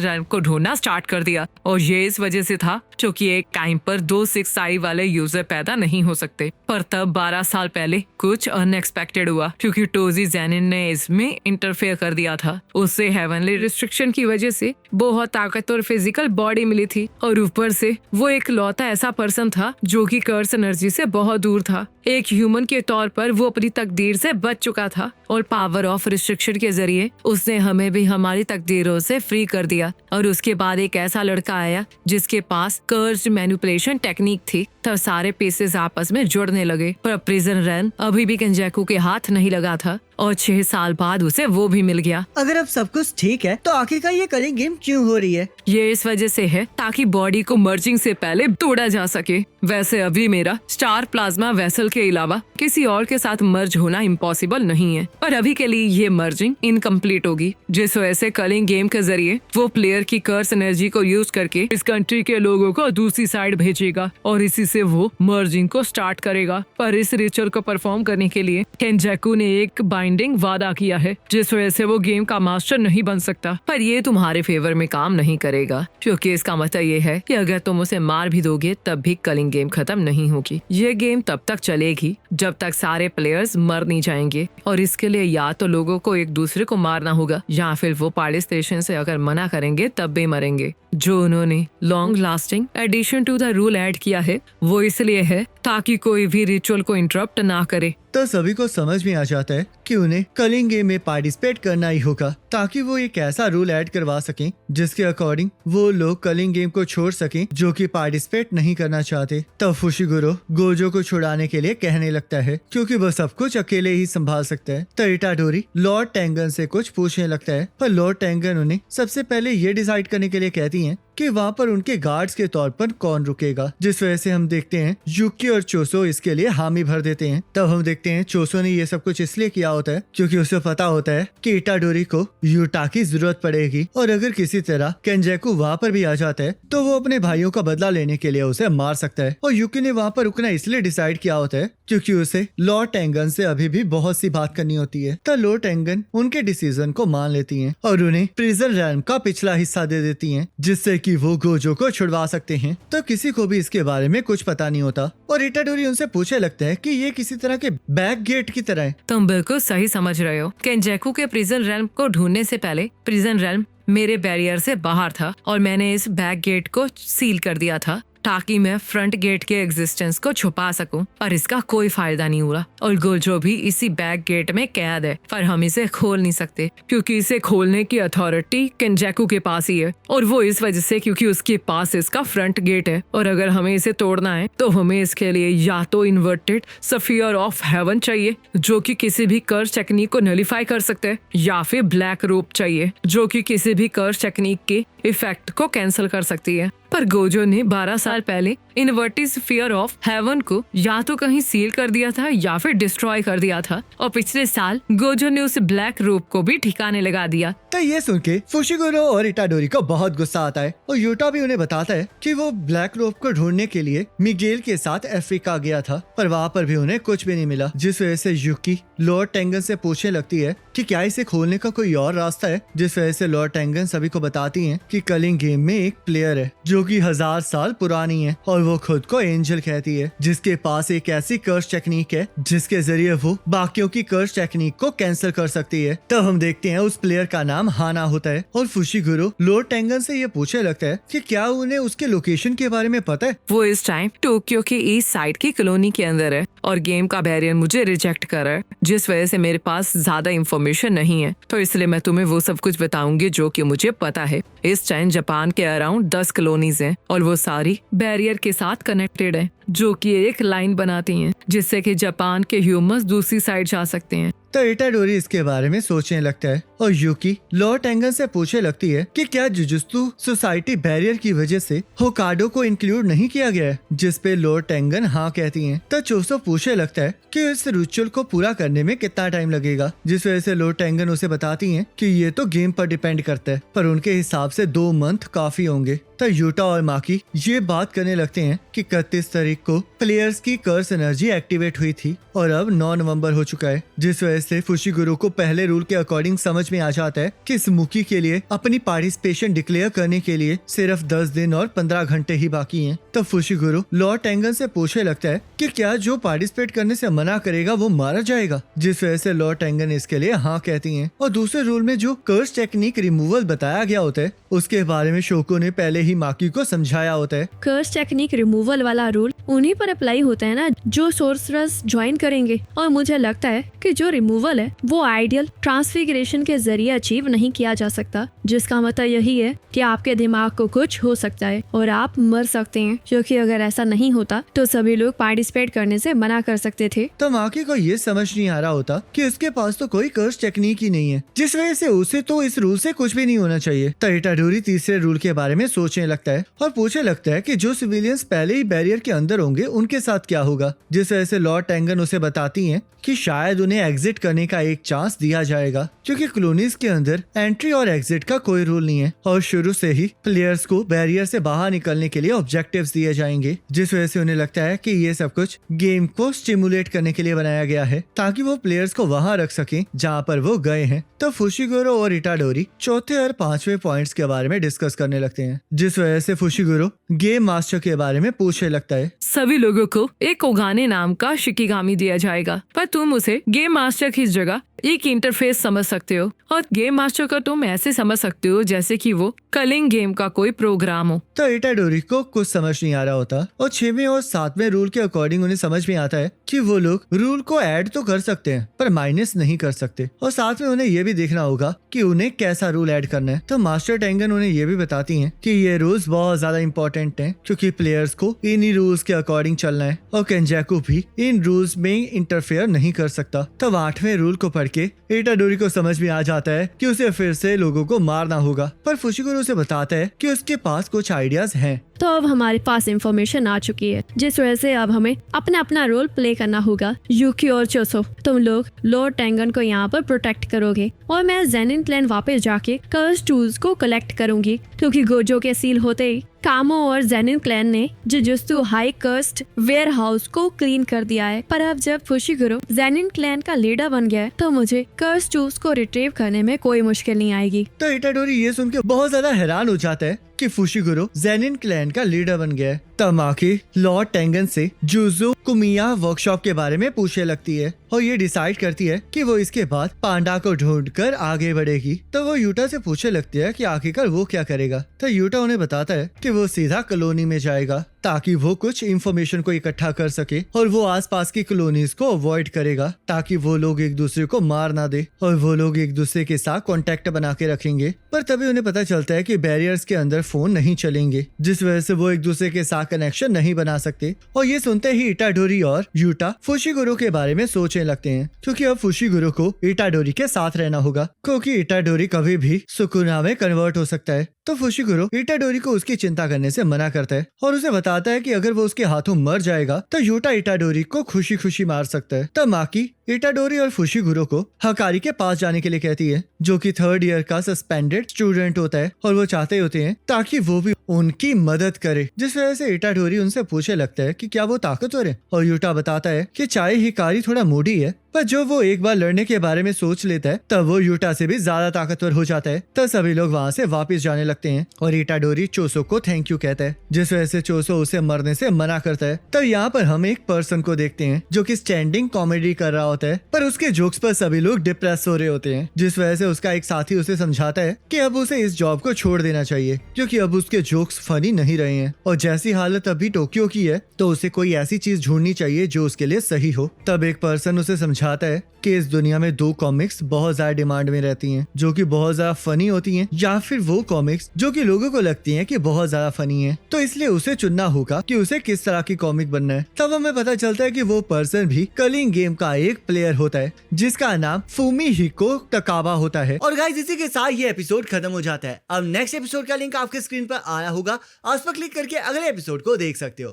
Speaker 5: रैम्प को ढूंढना स्टार्ट कर दिया। और ये इस वजह से था क्योंकि एक टाइम पर 2 6 साइज वाले यूजर पैदा नहीं हो सकते। पर तब 12 साल पहले कुछ अनएक्सपेक्टेड हुआ क्योंकि टोजी जेनिन ने इसमें इंटरफेयर कर दिया था। उससे हेवनली रिस्ट्रिक्शन की वजह से बहुत ताकतवर फिजिकल बॉडी मिली थी, और ऊपर से वो एक लौता ऐसा पर्सन था जो कि कर्स एनर्जी से बहुत दूर था। एक ह्यूमन के तौर पर वो अपनी तकदीर से बच चुका था और पावर ऑफ रिस्ट्रिक्शन के जरिए उसने हमें भी हमारी तकदीरों से फ्री कर दिया। और उसके बाद एक ऐसा लड़का आया जिसके पास कर्ज मैनिपुलेशन टेक्निक थी, तब सारे पीसेस आपस में जुड़ने लगे। पर प्रिजन रैन अभी भी केंजाकू के हाथ नहीं लगा था और 6 साल बाद उसे वो भी मिल गया।
Speaker 3: अगर अब सब कुछ ठीक है तो आखिरकार ये कलिंग गेम क्यों हो रही है?
Speaker 5: ये इस वजह से है ताकि बॉडी को मर्जिंग से पहले तोड़ा जा सके। वैसे अभी मेरा स्टार प्लाज्मा वेसल के अलावा किसी और के साथ मर्ज होना इम्पॉसिबल नहीं है, पर अभी के लिए ये मर्जिंग इनकम्प्लीट होगी, जिस वजह से कलिंग गेम के जरिए वो प्लेयर की कर्स एनर्जी को यूज करके इस कंट्री के लोगों को दूसरी साइड भेजेगा और इसी से वो मर्जिंग को स्टार्ट करेगा। पर इस रिचुअल को परफॉर्म करने के लिए केंजाकू ने एक बाइंडिंग वादा किया है, जिस वजह से वो गेम का मास्टर नहीं बन सकता। पर ये तुम्हारे फेवर में काम नहीं करेगा क्योंकि इसका मतलब ये है कि अगर तुम उसे मार भी दोगे तब भी कलिंग गेम खत्म नहीं होगी। ये गेम तब तक चलेगी जब तक सारे प्लेयर्स मर नहीं जाएंगे, और इसके लिए या तो लोगों को एक दूसरे को मारना होगा या फिर वो पार्टिसिपेशन से अगर मना करेंगे तब भी मरेंगे। जो उन्होंने long lasting addition to the rule add किया है वो इसलिए है ताकि कोई भी रिचुअल को इंटरप्ट ना करे।
Speaker 1: तो सभी को समझ में आ जाता है कि उन्हें कलिंग गेम में पार्टिसिपेट करना ही होगा ताकि वो एक ऐसा रूल ऐड करवा सकें जिसके अकॉर्डिंग वो लोग कलिंग गेम को छोड़ सकें जो कि पार्टिसिपेट नहीं करना चाहते। तब फुशिगुरो गोजो को छुड़ाने के लिए कहने लगता है क्योंकि वो सब कुछ अकेले ही संभाल सकता है। तो इटाडोरी लॉर्ड टेंगन से कुछ पूछने लगता है, पर लॉर्ड टेंगन उन्हें सबसे पहले ये डिसाइड करने के लिए कहती है कि वहाँ पर उनके गार्ड्स के तौर पर कौन रुकेगा, जिस वजह से हम देखते हैं युकी और चोसो इसके लिए हामी भर देते हैं। तब हम देखते हैं चोसो ने ये सब कुछ इसलिए किया होता है क्योंकि उसे पता होता है कि इटाडोरी को यूटा की जरूरत पड़ेगी और अगर किसी तरह केंजाकू वहाँ पर भी आ जाता है तो वो अपने भाइयों का बदला लेने के लिए उसे मार सकता है। और युकी ने वहाँ पर रुकना इसलिए डिसाइड किया होता है क्योंकि उसे लॉर्ड टेंगन से अभी भी बहुत सी बात करनी होती है। तो लॉर्ड टेंगन उनके डिसीजन को मान लेती हैं और उन्हें प्रिजन रैम का पिछला हिस्सा दे देती हैं जिससे कि वो गोजो को छुड़वा सकते हैं। तो किसी को भी इसके बारे में कुछ पता नहीं होता और इटाडोरी उनसे पूछने लगता है कि ये किसी तरह के बैक गेट की तरह है।
Speaker 5: तुम बिल्कुल सही समझ रहे हो। केंजाकू के प्रिजन रैम को ढूंढने से पहले प्रिजन रैम मेरे बैरियर से बाहर था और मैंने इस बैक गेट को सील कर दिया था ताकि मैं फ्रंट गेट के एग्जिस्टेंस को छुपा सकूं, पर इसका कोई फायदा नहीं हुआ और गोजो भी इसी बैक गेट में कैद है। पर हम इसे खोल नहीं सकते क्योंकि इसे खोलने की अथॉरिटी केंजाकू के पास ही है और वो इस वजह से क्योंकि उसके पास इसका फ्रंट गेट है। और अगर हमें इसे तोड़ना है तो हमें इसके लिए या तो इन्वर्टेड सफियर ऑफ हेवन चाहिए जो कि किसी भी कर्स टेक्निक को नलिफाई कर सकते हैं, या फिर ब्लैक रोप चाहिए जो कि किसी भी कर्स टेक्निक के इफेक्ट को कैंसिल कर सकती है। पर गोजो ने 12 साल पहले इनवर्टेड स्फीयर ऑफ हेवन को या तो कहीं सील कर दिया था या फिर डिस्ट्रॉय कर दिया था, और पिछले साल गोजो ने उस ब्लैक रोप को भी ठिकाने लगा दिया।
Speaker 1: तो ये सुन के फुशिगुरो और इटाडोरी को बहुत गुस्सा आता है और यूटा भी उन्हें बताता है कि वो ब्लैक रोप को ढूंढने के लिए मिगेल के साथ अफ्रीका गया था, पर वहाँ पर भी उन्हें कुछ भी नहीं मिला, जिस वजह से युकी लॉर्ड टेंगन से पूछने लगती है कि क्या इसे खोलने का कोई और रास्ता है, जिस वजह से लॉर्ड टेंगन सभी को बताती हैं कि कलिंग गेम में एक प्लेयर है जो कि 1000 साल पुरानी है और वो खुद को एंजल कहती है, जिसके पास एक ऐसी कर्स टेक्निक है जिसके जरिए वो बाकियों की कर्स टेक्निक को कैंसिल कर सकती है। तब हम देखते हैं उस प्लेयर का नाम हाना होता है और फुशिगुरो लॉर्ड टेंगन से ये पूछने लगता है कि क्या उन्हें उसके लोकेशन के बारे में पता है।
Speaker 5: वो इस टाइम टोक्यो के ईस्ट साइड की कॉलोनी के अंदर है और गेम का बैरियर मुझे रिजेक्ट कर रहा है, जिस वजह से मेरे पास ज्यादा इंफॉर्मेशन नहीं है, तो इसलिए मैं तुम्हें वो सब कुछ बताऊंगी जो कि मुझे पता है। इस टाइम जापान के अराउंड 10 कॉलोनीज हैं और वो सारी बैरियर के साथ कनेक्टेड है, जो कि एक लाइन बनाती हैं जिससे कि जापान के ह्यूमंस दूसरी साइड जा सकते हैं।
Speaker 1: तो इटाडोरी इसके बारे में सोचने लगता है और यूकी लॉर्ड टेंगन से पूछने लगती है कि क्या जुजुत्सु सोसाइटी बैरियर की वजह से होकाडो को इंक्लूड नहीं किया गया है, जिस पे लॉर्ड टेंगन हाँ कहती हैं। तो चोसो पूछने लगता है कि इस रिचुअल को पूरा करने में कितना टाइम लगेगा, जिस वजह से लॉर्ड टेंगन उसे बताती हैं कि ये तो गेम पर डिपेंड करता है, पर उनके हिसाब से 2 मंथ काफी होंगे। तो यूटा और माकी ये बात करने लगते हैं कि 31 तारीख को प्लेयर्स की कर्स एनर्जी एक्टिवेट हुई थी और अब 9 नवंबर हो चुका है, जिस वजह से फुशिगुरो को पहले रूल के अकॉर्डिंग समझ में आ जाता है कि स्मोकी के लिए अपनी पार्टिसिपेशन डिक्लेयर करने के लिए सिर्फ 10 दिन और 15 घंटे ही बाकी हैं। तब फुशिगुरो लॉर्ड टेंगन से पूछने लगता है कि क्या जो पार्टिसिपेट करने से मना करेगा वो मारा जाएगा, जिस वजह से लॉर्ड टेंगन इसके लिए हाँ कहती हैं। और दूसरे रूल में जो कर्स टेक्निक रिमूवल बताया गया होता है उसके बारे में शोको ने पहले ही माकी को समझाया होता है।
Speaker 6: कर्स टेक्निक रिमूवल वाला रूल उन्हीं पर अप्लाई होता है ना जो सोर्सरर्स ज्वाइन करेंगे, और मुझे लगता है कि जो रिमूवल है वो आइडियल ट्रांसफिगरेशन के जरिए अचीव नहीं किया जा सकता, जिसका मतलब यही है कि आपके दिमाग को कुछ हो सकता है और आप मर सकते हैं, जो कि अगर ऐसा नहीं होता तो सभी लोग पार्टिसिपेट करने से मना कर सकते थे।
Speaker 1: तो माकी को ये समझ नहीं आ रहा होता कि उसके पास तो कोई कर्स टेक्निक ही नहीं है, जिस वजह से उसे तो इस रूल से कुछ भी नहीं होना चाहिए। तो इटाडोरी तीसरे रूल के बारे में सोचने लगता है और पूछने लगता है कि जो सिविलियंस पहले ही बैरियर के अंदर होंगे उनके साथ क्या होगा, जिस वजह से लॉर्ड टेंगन उसे बताती हैं कि शायद उन्हें एग्जिट करने का एक चांस दिया जाएगा, क्योंकि कॉलोनीज के अंदर एंट्री और एग्जिट का कोई रूल नहीं है और शुरू से ही प्लेयर्स को बैरियर से बाहर निकलने के लिए ऑब्जेक्टिव्स दिए जाएंगे, जिस वजह से उन्हें लगता है कि ये सब कुछ गेम को स्टिमुलेट करने के लिए बनाया गया है ताकि वो प्लेयर्स को वहां रख सकें जहां पर वो गए हैं। तो फुशिगुरो और इटाडोरी चौथे और 5वें पॉइंट्स के बारे में डिस्कस करने लगते हैं, जिस वजह से फुशिगुरो गेम मास्टर के बारे में पूछने लगता है।
Speaker 5: सभी लोगों को एक ओगाने नाम का शिकिगामी दिया जाएगा, पर तुम उसे गेम मास्टर की जगह एक इंटरफेस समझ सकते हो, और गेम मास्टर को तुम ऐसे समझ सकते हो जैसे कि वो कलिंग गेम का कोई प्रोग्राम हो।
Speaker 1: तो इटाडोरी को कुछ समझ नहीं आ रहा होता और 6वें और 7वें रूल के अकॉर्डिंग उन्हें समझ में आता है कि वो लोग रूल को ऐड तो कर सकते हैं पर माइनस नहीं कर सकते, और साथ में उन्हें ये भी देखना होगा कि उन्हें कैसा रूल ऐड करना है। तो मास्टर टेंगन उन्हें ये भी बताती हैं कि ये रूल्स बहुत ज्यादा इंपॉर्टेंट हैं, क्योंकि प्लेयर्स को इन्हीं रूल्स के अकॉर्डिंग चलना है और केंजाकू भी इन रूल्स में इंटरफेयर नहीं कर सकता। तब 8वें रूल को पढ़ के इटाडोरी को समझ में आ जाता है कि उसे फिर से लोगों को मारना होगा, पर फुशिगुरो उसे बताता है कि उसके पास कुछ आइडियाज हैं।
Speaker 6: तो अब हमारे पास इंफॉर्मेशन आ चुकी है, जिस वजह से अब हमें अपना अपना रोल प्ले करना होगा। यूकी और चोसो, तुम लोग लॉर्ड टेंगन को यहाँ पर प्रोटेक्ट करोगे और मैं जेनिन क्लैन वापस जाके कर्स टूल्स को कलेक्ट करूंगी, क्योंकि गोजो के सील होते ही कामो और जेनिन क्लैन ने Jujutsu high cursed warehouse को क्लीन कर दिया है। पर अब जब फुशिगुरो जेनिन क्लैन का लीडर बन गया है तो मुझे कर्स टूल्स को रिट्रीव करने में कोई मुश्किल नहीं आएगी।
Speaker 1: तो इटाडोरी ये सुन के बहुत ज्यादा हैरान हो जाता है कि फुशिगुरो जेनिन क्लैन का लीडर बन गया है। तब माकी लॉर्ड टेंगन से जुजो कुमिया वर्कशॉप के बारे में पूछने लगती है और ये डिसाइड करती है कि वो इसके बाद पांडा को ढूंढकर आगे बढ़ेगी। तो वो यूटा से पूछने लगती है कि आखिरकार वो क्या करेगा। तो यूटा उन्हें बताता है कि वो सीधा कॉलोनी में जाएगा ताकि वो कुछ इंफॉर्मेशन को इकट्ठा कर सके और वो आसपास की कॉलोनीज को अवॉइड करेगा ताकि वो लोग एक दूसरे को मार ना दे और वो लोग एक दूसरे के साथ कांटेक्ट बना के रखेंगे। पर तभी उन्हें पता चलता है कि बैरियर्स के अंदर फोन नहीं चलेंगे, जिस वजह से वो एक दूसरे के साथ कनेक्शन नहीं बना सकते। और ये सुनते ही इटाडोरी और यूटा फुशिगुरो के बारे में सोचने लगते हैं, क्योंकि अब फुशिगुरो को इटाडोरी के साथ रहना होगा, क्योंकि इटाडोरी कभी भी सुकुना में कन्वर्ट हो सकता है। तो फुशिगुरो इटाडोरी को उसकी चिंता करने से मना करता है और उसे बताता है कि अगर वो उसके हाथों मर जाएगा तो यूटा इटाडोरी को खुशी खुशी मार सकता है। तब माकी इटाडोरी और फुशिगुरो को हकारी के पास जाने के लिए कहती है, जो कि 3rd ईयर का सस्पेंडेड स्टूडेंट होता है, और वो चाहते होते हैं ताकि वो भी उनकी मदद करे। जिस वजह से इटाडोरी उनसे पूछने लगता है कि क्या वो ताकतवर है, और यूटा बताता है कि चाहे हिकारी थोड़ा मूडी है, पर जो वो एक बार लड़ने के बारे में सोच लेता है तब वो यूटा से भी ज्यादा ताकतवर हो जाता है। तब सभी लोग वहाँ से वापस जाने लगते हैं और इटाडोरी चोसो को थैंक यू कहता है, जिस वजह से चोसो उसे मरने से मना करता है। तब यहाँ पर हम एक पर्सन को देखते हैं जो कि स्टैंडिंग कॉमेडी कर रहा होता है, पर उसके जोक्स पर सभी लोग डिप्रेस हो रहे होते हैं, जिस वजह से उसका एक साथी उसे समझाता है कि अब उसे इस जॉब को छोड़ देना चाहिए, क्योंकि अब उसके जोक्स फनी नहीं रहे हैं और जैसी हालत अभी टोक्यो की है तो उसे कोई ऐसी चीज ढूंढनी चाहिए जो उसके लिए सही हो। तब एक पर्सन उसे समझाता है कि इस दुनिया में 2 कॉमिक्स बहुत ज्यादा डिमांड में रहती हैं, जो कि बहुत ज्यादा फनी होती हैं, या फिर वो कॉमिक्स जो कि लोगों को लगती हैं कि बहुत ज्यादा फनी हैं। तो इसलिए उसे चुनना होगा कि उसे किस तरह की कॉमिक बनना है। तब हमें पता चलता है कि वो पर्सन भी कलिंग गेम का एक प्लेयर होता है, जिसका नाम फुमिहिको तकाबा होता है।
Speaker 7: और गाइस इसी के साथ ये एपिसोड खत्म हो जाता है। अब नेक्स्ट एपिसोड का लिंक आपके स्क्रीन पर आया होगा, उस पर क्लिक करके अगले एपिसोड को देख सकते हो।